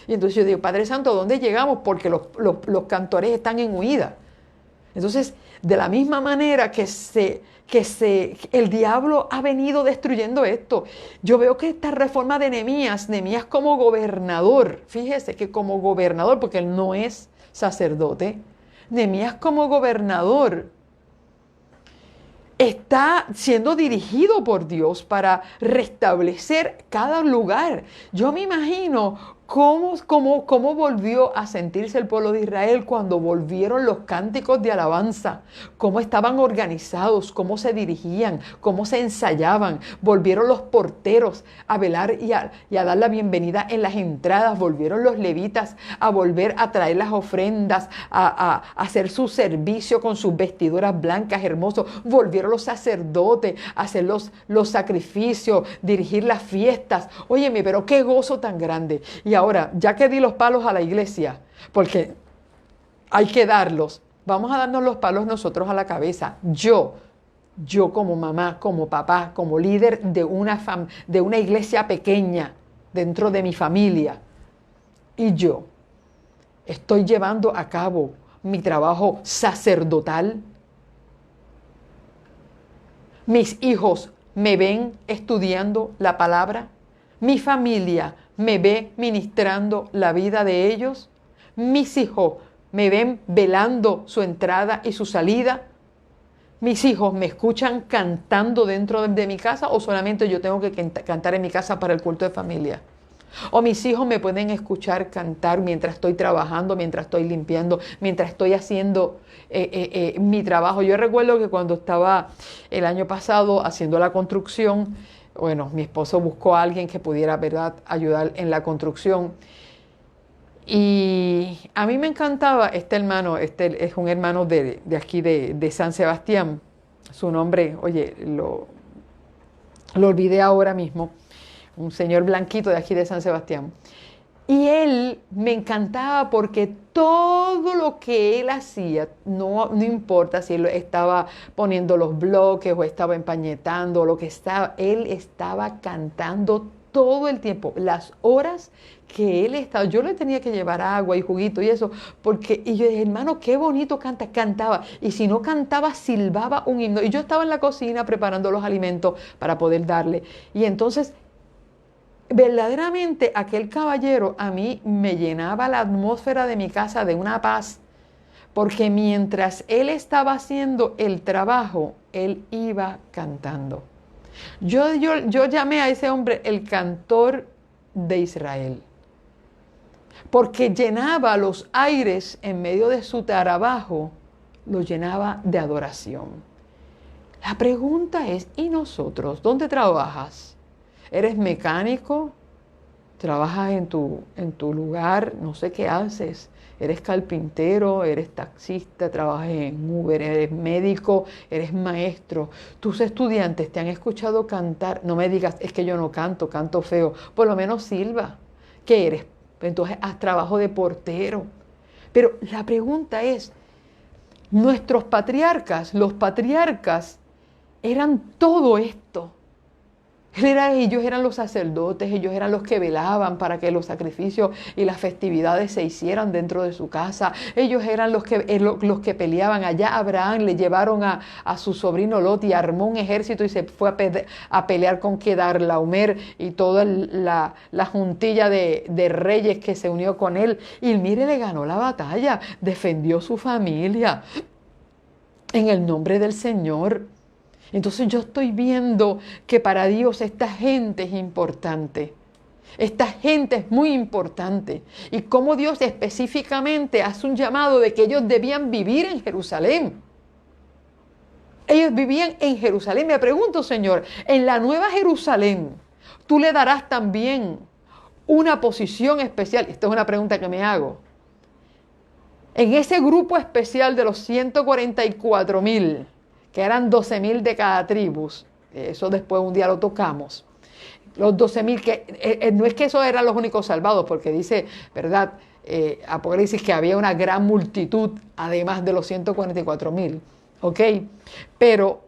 Y entonces yo digo, Padre Santo, ¿dónde llegamos? Porque los cantores están en huida. Entonces, de la misma manera el diablo ha venido destruyendo esto. Yo veo que esta reforma de Nehemías como gobernador, fíjese que como gobernador, porque él no es sacerdote, Nehemías como gobernador está siendo dirigido por Dios para restablecer cada lugar. Yo me imagino cómo volvió a sentirse el pueblo de Israel cuando volvieron los cánticos de alabanza, cómo estaban organizados, cómo se dirigían, cómo se ensayaban. Volvieron los porteros a velar y a dar la bienvenida en las entradas. Volvieron los levitas a volver a traer las ofrendas, a hacer su servicio con sus vestiduras blancas, hermosos. Volvieron los sacerdotes a hacer los sacrificios, dirigir las fiestas. Óyeme, pero qué gozo tan grande. Y ahora, ya que di los palos a la iglesia, porque hay que darlos, vamos a darnos los palos nosotros a la cabeza. Yo como mamá, como papá, como líder de una iglesia pequeña dentro de mi familia, y yo estoy llevando a cabo mi trabajo sacerdotal. Mis hijos me ven estudiando la palabra. Mi familia me ve ministrando la vida de ellos. Mis hijos me ven velando su entrada y su salida. Mis hijos me escuchan cantando dentro de mi casa, o solamente yo tengo que cantar en mi casa para el culto de familia. O mis hijos me pueden escuchar cantar mientras estoy trabajando, mientras estoy limpiando, mientras estoy haciendo mi trabajo. Yo recuerdo que cuando estaba el año pasado haciendo la construcción, bueno, mi esposo buscó a alguien que pudiera, ¿verdad?, ayudar en la construcción. Y a mí me encantaba este hermano, es un hermano de aquí de San Sebastián. Su nombre, oye, lo olvidé ahora mismo. Un señor blanquito de aquí de San Sebastián. Y él me encantaba porque todo lo que él hacía, no importa si él estaba poniendo los bloques o estaba empañetando o lo que estaba, él estaba cantando todo el tiempo, las horas que él estaba. Yo le tenía que llevar agua y juguito y eso, y yo dije, hermano, qué bonito cantaba. Y si no cantaba, silbaba un himno. Y yo estaba en la cocina preparando los alimentos para poder darle. Y entonces, verdaderamente aquel caballero a mí me llenaba la atmósfera de mi casa de una paz, porque mientras él estaba haciendo el trabajo, él iba cantando. Yo llamé a ese hombre el cantor de Israel, porque llenaba los aires en medio de su trabajo, los llenaba de adoración. La pregunta es, ¿y nosotros? ¿Dónde trabajas? ¿Eres mecánico? ¿Trabajas en tu lugar? No sé qué haces. ¿Eres carpintero? ¿Eres taxista? ¿Trabajas en Uber? ¿Eres médico? ¿Eres maestro? Tus estudiantes te han escuchado cantar. No me digas, es que yo no canto, canto feo. Por lo menos silba. ¿Qué eres? Entonces haz trabajo de portero. Pero la pregunta es, nuestros patriarcas, los patriarcas, eran todo esto. Ellos eran los sacerdotes, ellos eran los que velaban para que los sacrificios y las festividades se hicieran dentro de su casa. Ellos eran los que peleaban. Allá Abraham le llevaron a su sobrino Lot y armó un ejército y se fue a pelear con Kedorlaomer y toda la juntilla de reyes que se unió con él. Y mire, le ganó la batalla, defendió su familia en el nombre del Señor. Entonces yo estoy viendo que para Dios esta gente es importante. Esta gente es muy importante. Y cómo Dios específicamente hace un llamado de que ellos debían vivir en Jerusalén. Ellos vivían en Jerusalén. Me pregunto, Señor, en la nueva Jerusalén, ¿tú le darás también una posición especial? Esta es una pregunta que me hago. En ese grupo especial de los 144,000, que eran 12,000 de cada tribu, eso después un día lo tocamos. Los 12,000, que no es que esos eran los únicos salvados, porque dice, ¿verdad? Apocalipsis, que había una gran multitud, además de los 144,000. ¿Ok? Pero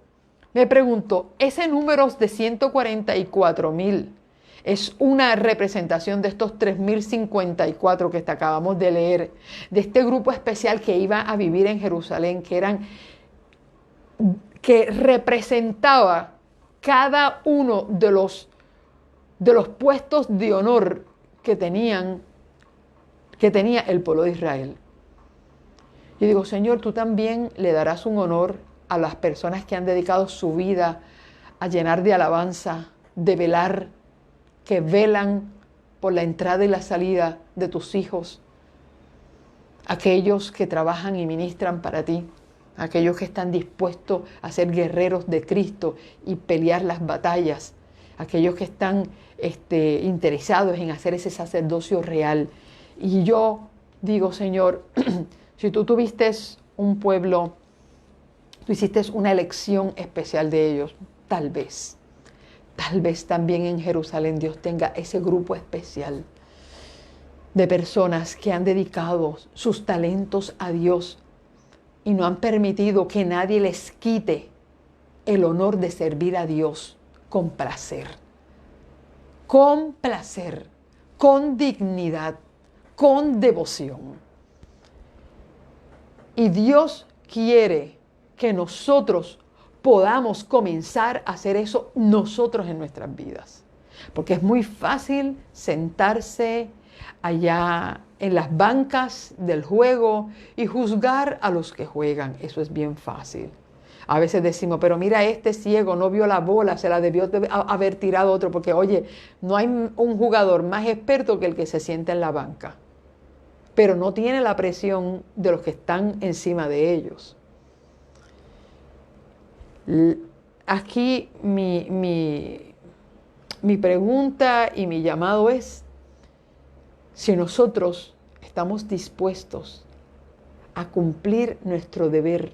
me pregunto, ese número de 144,000 es una representación de estos 3,054 que acabamos de leer, de este grupo especial que iba a vivir en Jerusalén, que representaba cada uno de los puestos de honor que tenía el pueblo de Israel. Yo digo, Señor, tú también le darás un honor a las personas que han dedicado su vida a llenar de alabanza, de velar, que velan por la entrada y la salida de tus hijos, aquellos que trabajan y ministran para ti, aquellos que están dispuestos a ser guerreros de Cristo y pelear las batallas, aquellos que están interesados en hacer ese sacerdocio real. Y yo digo, Señor, si tú tuviste un pueblo, tú hiciste una elección especial de ellos, tal vez también en Jerusalén Dios tenga ese grupo especial de personas que han dedicado sus talentos a Dios y no han permitido que nadie les quite el honor de servir a Dios con placer, con dignidad, con devoción. Y Dios quiere que nosotros podamos comenzar a hacer eso nosotros en nuestras vidas. Porque es muy fácil sentarse allá en las bancas del juego y juzgar a los que juegan. Eso es bien fácil. A veces decimos, pero mira, este ciego no vio la bola, se la debió haber tirado otro, porque oye, no hay un jugador más experto que el que se sienta en la banca, pero no tiene la presión de los que están encima de ellos. Aquí mi pregunta y mi llamado es, si nosotros estamos dispuestos a cumplir nuestro deber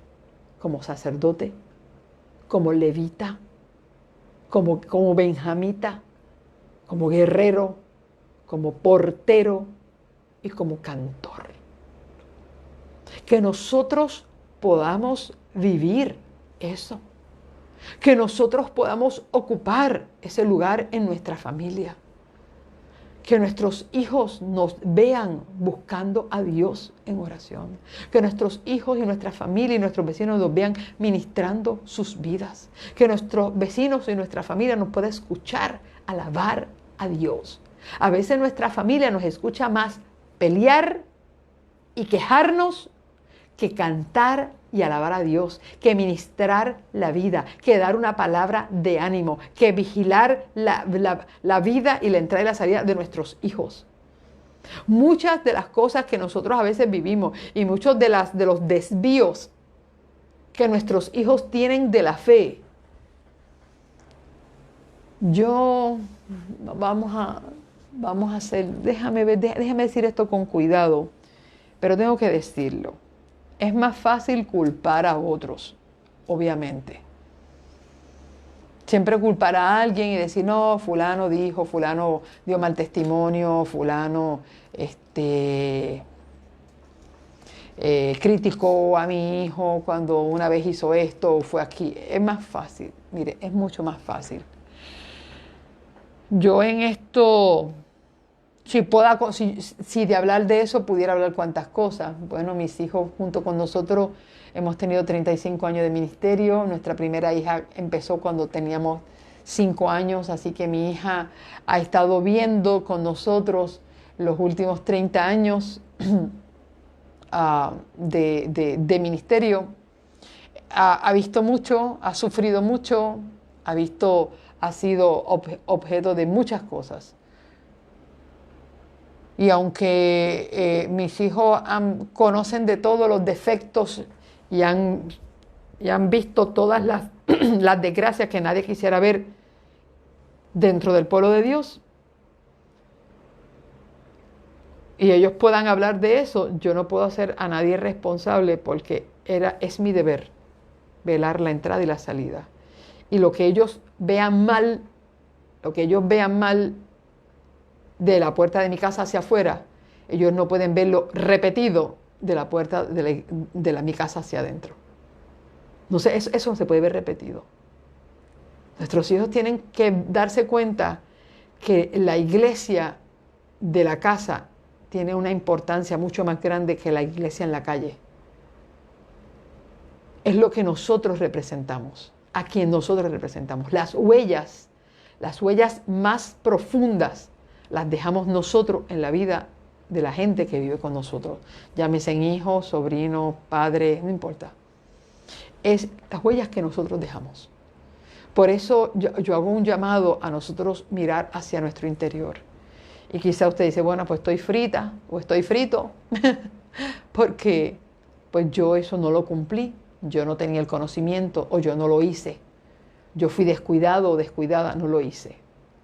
como sacerdote, como levita, como benjamita, como guerrero, como portero y como cantor. Que nosotros podamos vivir eso. Que nosotros podamos ocupar ese lugar en nuestra familia. Que nuestros hijos nos vean buscando a Dios en oración. Que nuestros hijos y nuestra familia y nuestros vecinos nos vean ministrando sus vidas. Que nuestros vecinos y nuestra familia nos puedan escuchar alabar a Dios. A veces nuestra familia nos escucha más pelear y quejarnos que cantar y alabar a Dios, que ministrar la vida, que dar una palabra de ánimo, que vigilar la vida y la entrada y la salida de nuestros hijos. Muchas de las cosas que nosotros a veces vivimos y muchos de los desvíos que nuestros hijos tienen de la fe, vamos a hacer, déjame decir esto con cuidado, pero tengo que decirlo. Es más fácil culpar a otros, obviamente. Siempre culpar a alguien y decir, no, fulano dijo, fulano dio mal testimonio, fulano criticó a mi hijo cuando una vez hizo esto o fue aquí. Es más fácil, mire, es mucho más fácil. Yo en esto, si de hablar de eso pudiera hablar cuantas cosas. Bueno, mis hijos junto con nosotros hemos tenido 35 años de ministerio. Nuestra primera hija empezó cuando teníamos 5 años, así que mi hija ha estado viendo con nosotros los últimos 30 años de ministerio. ha visto mucho, ha sufrido mucho, ha sido objeto de muchas cosas. Y aunque mis hijos conocen de todos los defectos y han visto todas las, las desgracias que nadie quisiera ver dentro del pueblo de Dios, y ellos puedan hablar de eso, yo no puedo hacer a nadie responsable porque es mi deber velar la entrada y la salida. Y lo que ellos vean mal, de la puerta de mi casa hacia afuera, ellos no pueden verlo repetido de la puerta de mi casa hacia adentro. No sé, eso no se puede ver repetido. Nuestros hijos tienen que darse cuenta que la iglesia de la casa tiene una importancia mucho más grande que la iglesia en la calle. Es lo que nosotros representamos, a quien nosotros representamos. Las huellas más profundas las dejamos nosotros en la vida de la gente que vive con nosotros. Llámese hijos, sobrinos, padres, no importa. Es las huellas que nosotros dejamos. Por eso yo hago un llamado a nosotros mirar hacia nuestro interior. Y quizá usted dice, bueno, pues estoy frita o estoy frito, porque pues yo eso no lo cumplí, yo no tenía el conocimiento o yo no lo hice. Yo fui descuidado o descuidada, no lo hice.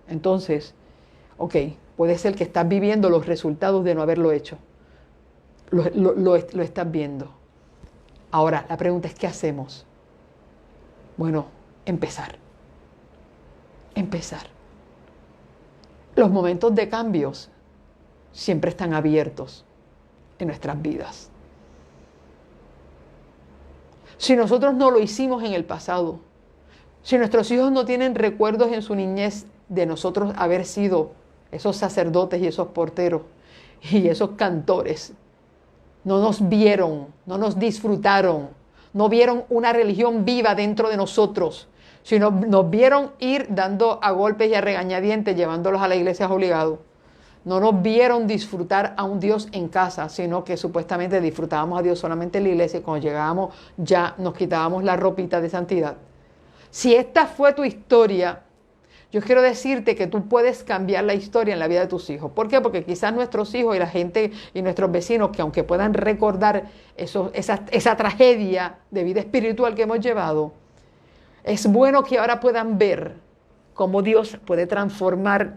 Entonces, ok, puede ser que estás viviendo los resultados de no haberlo hecho. Lo estás viendo. Ahora, la pregunta es, ¿qué hacemos? Bueno, empezar. Los momentos de cambios siempre están abiertos en nuestras vidas. Si nosotros no lo hicimos en el pasado, si nuestros hijos no tienen recuerdos en su niñez de nosotros haber sido esos sacerdotes y esos porteros y esos cantores, no nos vieron, no nos disfrutaron, no vieron una religión viva dentro de nosotros, sino nos vieron ir dando a golpes y a regañadientes, llevándolos a la iglesia obligados. No nos vieron disfrutar a un Dios en casa, sino que supuestamente disfrutábamos a Dios solamente en la iglesia y cuando llegábamos ya nos quitábamos la ropita de santidad. Si esta fue tu historia, yo quiero decirte que tú puedes cambiar la historia en la vida de tus hijos. ¿Por qué? Porque quizás nuestros hijos y la gente y nuestros vecinos, que aunque puedan recordar esa tragedia de vida espiritual que hemos llevado, es bueno que ahora puedan ver cómo Dios puede transformar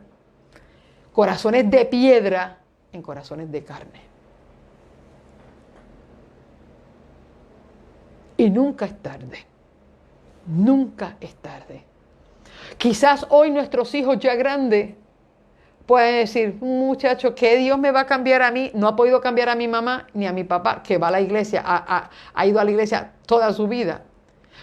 corazones de piedra en corazones de carne. Y nunca es tarde. Nunca es tarde. Quizás hoy nuestros hijos ya grandes pueden decir, muchacho, ¿qué Dios me va a cambiar a mí? No ha podido cambiar a mi mamá ni a mi papá, que va a la iglesia, ha ido a la iglesia toda su vida.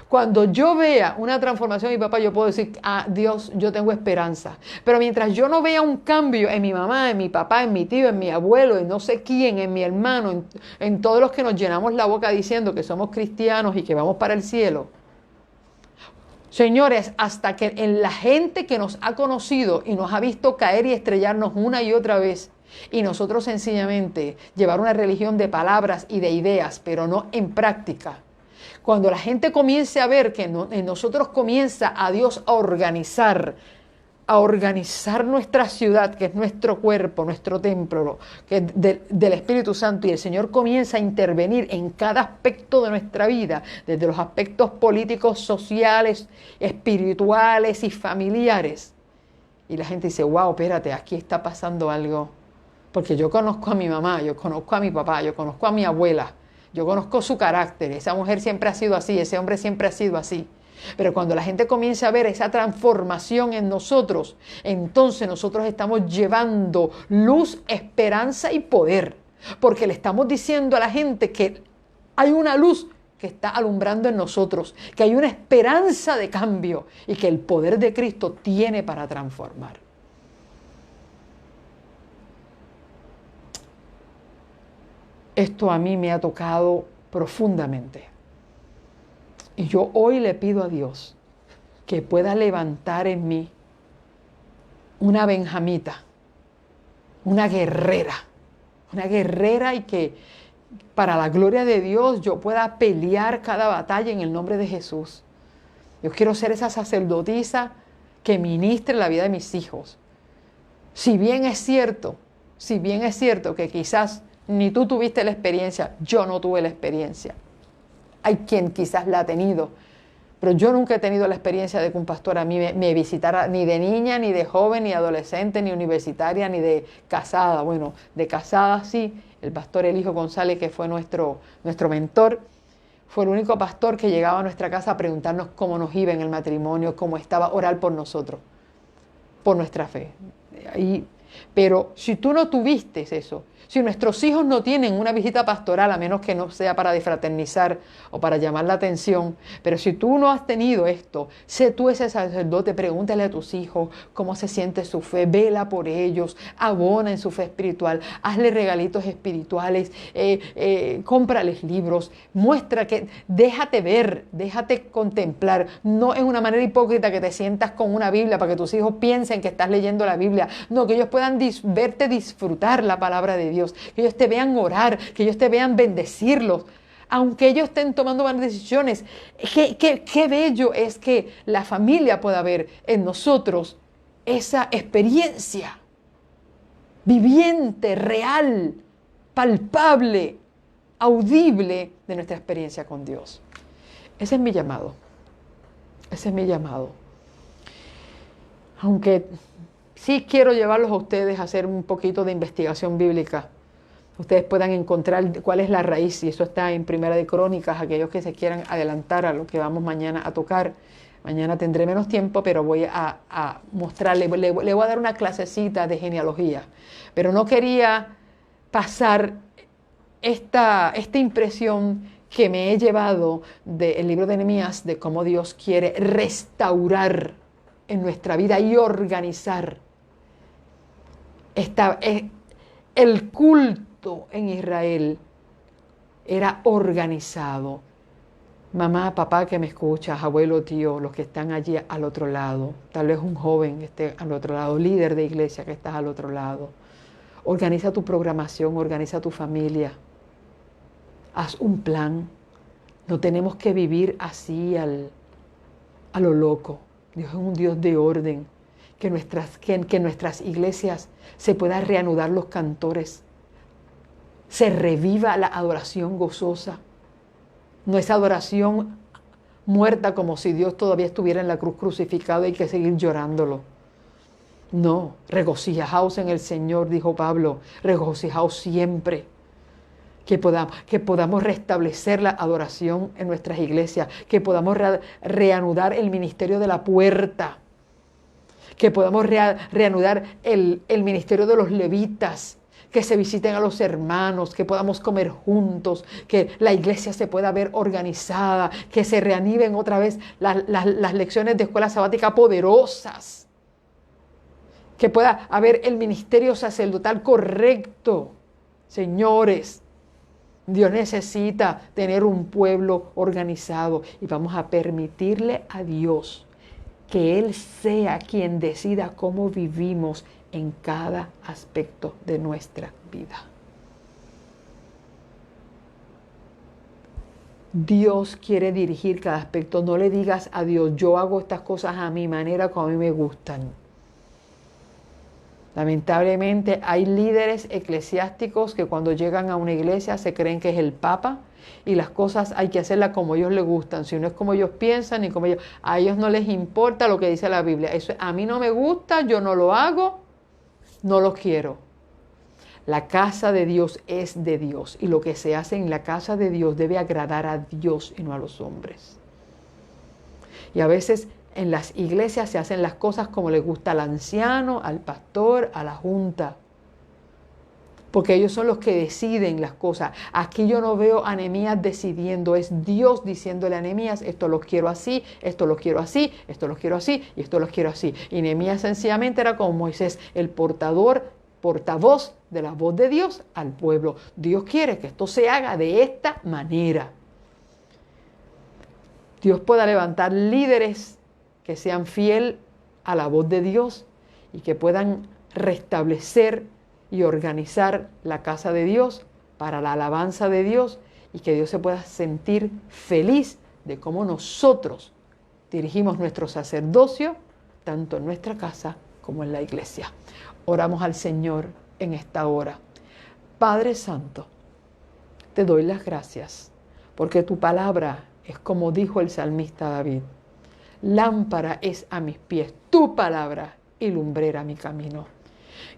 Cuando yo vea una transformación en mi papá, yo puedo decir, Dios, yo tengo esperanza. Pero mientras yo no vea un cambio en mi mamá, en mi papá, en mi tío, en mi abuelo, en no sé quién, en mi hermano, en todos los que nos llenamos la boca diciendo que somos cristianos y que vamos para el cielo, señores, hasta que en la gente que nos ha conocido y nos ha visto caer y estrellarnos una y otra vez, y nosotros sencillamente llevar una religión de palabras y de ideas, pero no en práctica, cuando la gente comience a ver que en nosotros comienza a Dios a organizar nuestra ciudad, que es nuestro cuerpo, nuestro templo, que es del Espíritu Santo, y el Señor comienza a intervenir en cada aspecto de nuestra vida, desde los aspectos políticos, sociales, espirituales y familiares. Y la gente dice, wow, espérate, aquí está pasando algo. Porque yo conozco a mi mamá, yo conozco a mi papá, yo conozco a mi abuela, yo conozco su carácter, esa mujer siempre ha sido así, ese hombre siempre ha sido así. Pero cuando la gente comienza a ver esa transformación en nosotros, entonces nosotros estamos llevando luz, esperanza y poder. Porque le estamos diciendo a la gente que hay una luz que está alumbrando en nosotros, que hay una esperanza de cambio y que el poder de Cristo tiene para transformar. Esto a mí me ha tocado profundamente. Y yo hoy le pido a Dios que pueda levantar en mí una benjamita, una guerrera y que para la gloria de Dios, yo pueda pelear cada batalla en el nombre de Jesús. Yo quiero ser esa sacerdotisa que ministre la vida de mis hijos. Si bien es cierto que quizás ni tú tuviste la experiencia, yo no tuve la experiencia. Hay quien quizás la ha tenido, pero yo nunca he tenido la experiencia de que un pastor a mí me visitara, ni de niña, ni de joven, ni adolescente, ni universitaria, ni de casada. Bueno, de casada sí, el pastor Elijo González, que fue nuestro mentor, fue el único pastor que llegaba a nuestra casa a preguntarnos cómo nos iba en el matrimonio, cómo estaba, orar por nosotros, por nuestra fe. Pero si tú no tuviste eso, si nuestros hijos no tienen una visita pastoral, a menos que no sea para defraternizar o para llamar la atención, pero si tú no has tenido esto, sé tú ese sacerdote, pregúntale a tus hijos cómo se siente su fe, vela por ellos, abona en su fe espiritual, hazle regalitos espirituales, cómprales libros, muestra que, déjate ver, déjate contemplar, no es una manera hipócrita que te sientas con una Biblia para que tus hijos piensen que estás leyendo la Biblia, no, que ellos puedan verte disfrutar la palabra de Dios, que ellos te vean orar, que ellos te vean bendecirlos, aunque ellos estén tomando malas decisiones. Qué bello es que la familia pueda ver en nosotros esa experiencia viviente, real, palpable, audible de nuestra experiencia con Dios. Ese es mi llamado. Ese es mi llamado. Aunque sí quiero llevarlos a ustedes a hacer un poquito de investigación bíblica. Ustedes puedan encontrar cuál es la raíz, y eso está en Primera de Crónicas, aquellos que se quieran adelantar a lo que vamos mañana a tocar. Mañana tendré menos tiempo, pero voy a mostrarle, le voy a dar una clasecita de genealogía. Pero no quería pasar esta impresión que me he llevado del libro de Nehemías, de cómo Dios quiere restaurar en nuestra vida y organizar el culto en Israel. Era organizado. Mamá, papá que me escuchas, abuelo, tío, los que están allí al otro lado, tal vez un joven que esté al otro lado, líder de iglesia que estás al otro lado. Organiza tu programación, organiza tu familia. Haz un plan. No tenemos que vivir así a lo loco. Dios es un Dios de orden. Que en nuestras iglesias se puedan reanudar los cantores. Se reviva la adoración gozosa. No es adoración muerta como si Dios todavía estuviera en la cruz crucificado y hay que seguir llorándolo. No, regocijaos en el Señor, dijo Pablo, regocijaos siempre. Que podamos restablecer la adoración en nuestras iglesias, que podamos reanudar el ministerio de la puerta, que podamos reanudar el ministerio de los levitas, que se visiten a los hermanos, que podamos comer juntos, que la iglesia se pueda ver organizada, que se reaniven otra vez las lecciones de escuela sabática poderosas, que pueda haber el ministerio sacerdotal correcto. Señores, Dios necesita tener un pueblo organizado y vamos a permitirle a Dios que Él sea quien decida cómo vivimos en cada aspecto de nuestra vida. Dios quiere dirigir cada aspecto. No le digas a Dios, yo hago estas cosas a mi manera, como a mí me gustan. Lamentablemente hay líderes eclesiásticos que cuando llegan a una iglesia se creen que es el Papa y las cosas hay que hacerlas como a ellos les gustan. Si no es como ellos piensan ni como ellos, a ellos no les importa lo que dice la Biblia. Eso a mí no me gusta, yo no lo hago, no lo quiero. La casa de Dios es de Dios y lo que se hace en la casa de Dios debe agradar a Dios y no a los hombres. Y a veces en las iglesias se hacen las cosas como les gusta al anciano, al pastor, a la junta. Porque ellos son los que deciden las cosas. Aquí yo no veo a Nehemías decidiendo, es Dios diciéndole a Nehemías, esto lo quiero así, esto lo quiero así, esto lo quiero así y esto lo quiero así. Y Nehemías sencillamente era como Moisés, el portavoz de la voz de Dios al pueblo. Dios quiere que esto se haga de esta manera. Dios pueda levantar líderes que sean fieles a la voz de Dios y que puedan restablecer y organizar la casa de Dios para la alabanza de Dios y que Dios se pueda sentir feliz de cómo nosotros dirigimos nuestro sacerdocio, tanto en nuestra casa como en la iglesia. Oramos al Señor en esta hora. Padre Santo, te doy las gracias, porque tu palabra es como dijo el salmista David. Lámpara es a mis pies tu palabra y lumbrera mi camino.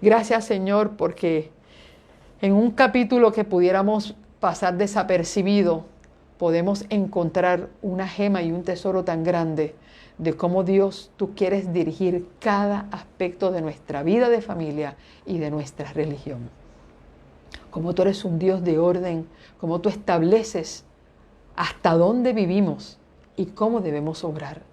Gracias, Señor, porque en un capítulo que pudiéramos pasar desapercibido, podemos encontrar una gema y un tesoro tan grande de cómo Dios, tú quieres dirigir cada aspecto de nuestra vida de familia y de nuestra religión. Como tú eres un Dios de orden, como tú estableces hasta dónde vivimos y cómo debemos obrar.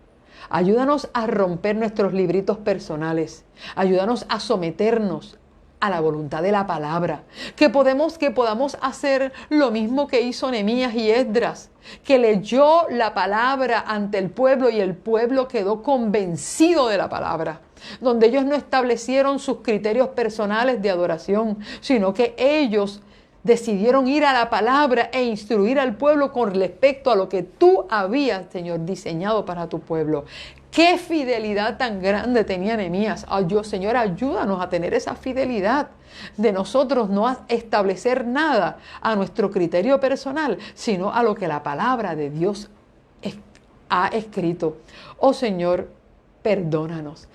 Ayúdanos a romper nuestros libritos personales. Ayúdanos a someternos a la voluntad de la palabra. Que podamos hacer lo mismo que hizo Nehemías y Esdras, que leyó la palabra ante el pueblo y el pueblo quedó convencido de la palabra. Donde ellos no establecieron sus criterios personales de adoración, sino que ellos decidieron ir a la palabra e instruir al pueblo con respecto a lo que tú habías, Señor, diseñado para tu pueblo. ¡Qué fidelidad tan grande tenía Nehemías! Señor, ayúdanos a tener esa fidelidad de nosotros no a establecer nada a nuestro criterio personal, sino a lo que la palabra de Dios ha escrito. Oh Señor, perdónanos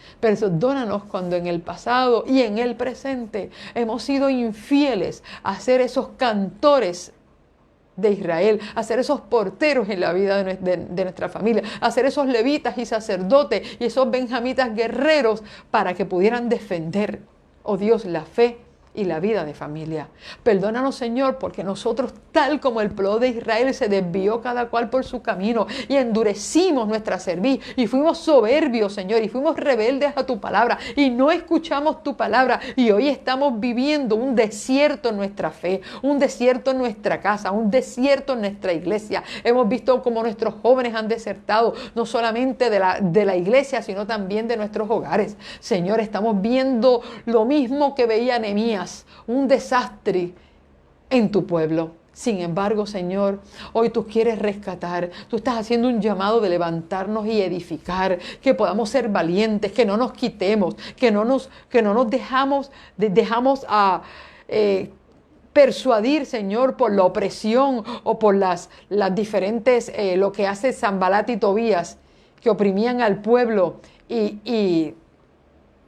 cuando en el pasado y en el presente hemos sido infieles a ser esos cantores de Israel, a ser esos porteros en la vida de nuestra familia, a ser esos levitas y sacerdotes y esos benjamitas guerreros para que pudieran defender, oh Dios, la fe y la vida de familia. Perdónanos, Señor, porque nosotros, tal como el pueblo de Israel, se desvió cada cual por su camino y endurecimos nuestra cerviz y fuimos soberbios, Señor, y fuimos rebeldes a tu palabra y no escuchamos tu palabra y hoy estamos viviendo un desierto en nuestra fe, un desierto en nuestra casa, un desierto en nuestra iglesia. Hemos visto cómo nuestros jóvenes han desertado, no solamente de la iglesia, sino también de nuestros hogares. Señor, estamos viendo lo mismo que veía Nehemías, un desastre en tu pueblo. Sin embargo, Señor, hoy tú quieres rescatar, tú estás haciendo un llamado de levantarnos y edificar, que podamos ser valientes, que no nos quitemos, que no nos dejamos persuadir, Señor, por la opresión o por las diferentes, lo que hace Sanbalat y Tobías, que oprimían al pueblo y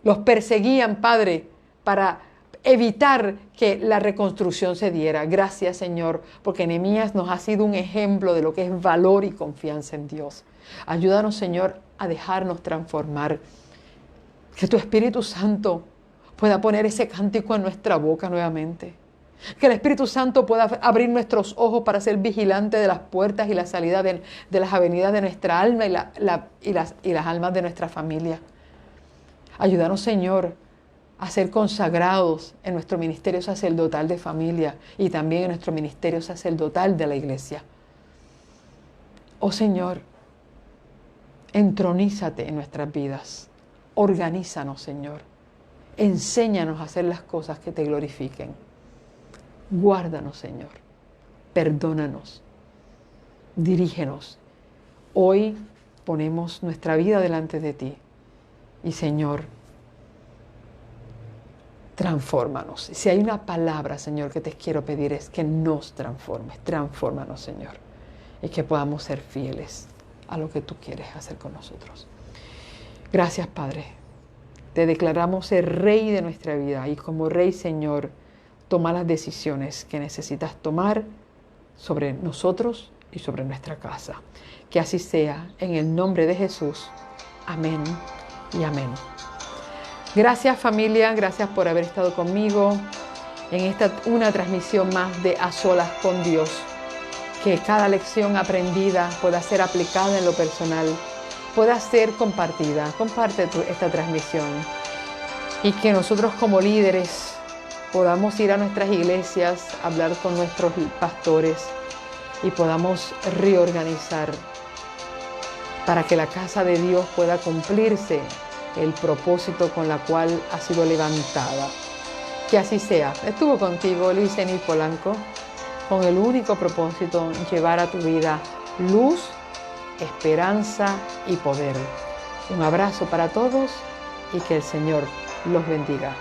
los perseguían, Padre, para evitar que la reconstrucción se diera. Gracias, Señor, porque Nehemías nos ha sido un ejemplo de lo que es valor y confianza en Dios. Ayúdanos, Señor, a dejarnos transformar. Que tu Espíritu Santo pueda poner ese cántico en nuestra boca nuevamente. Que el Espíritu Santo pueda abrir nuestros ojos para ser vigilantes de las puertas y la salida de las avenidas de nuestra alma y las almas de nuestra familia. Ayúdanos, Señor, a ser consagrados en nuestro ministerio sacerdotal de familia y también en nuestro ministerio sacerdotal de la iglesia. Oh Señor, entronízate en nuestras vidas. Organízanos, Señor. Enséñanos a hacer las cosas que te glorifiquen. Guárdanos, Señor. Perdónanos. Dirígenos. Hoy ponemos nuestra vida delante de ti. Y, Señor, transfórmanos. Si hay una palabra, Señor, que te quiero pedir es que nos transformes. Transfórmanos, Señor. Y que podamos ser fieles a lo que tú quieres hacer con nosotros. Gracias, Padre. Te declaramos el Rey de nuestra vida. Y como Rey, Señor, toma las decisiones que necesitas tomar sobre nosotros y sobre nuestra casa. Que así sea, en el nombre de Jesús. Amén y amén. Gracias, familia, gracias por haber estado conmigo en una transmisión más de A Solas con Dios. Que cada lección aprendida pueda ser aplicada en lo personal, pueda ser compartida. Comparte esta transmisión y que nosotros como líderes podamos ir a nuestras iglesias, hablar con nuestros pastores y podamos reorganizar para que la casa de Dios pueda cumplirse el propósito con la cual ha sido levantada. Que así sea. Estuvo contigo Luis Eni Polanco. con el único propósito de llevar a tu vida luz, esperanza y poder. Un abrazo para todos y que el Señor los bendiga.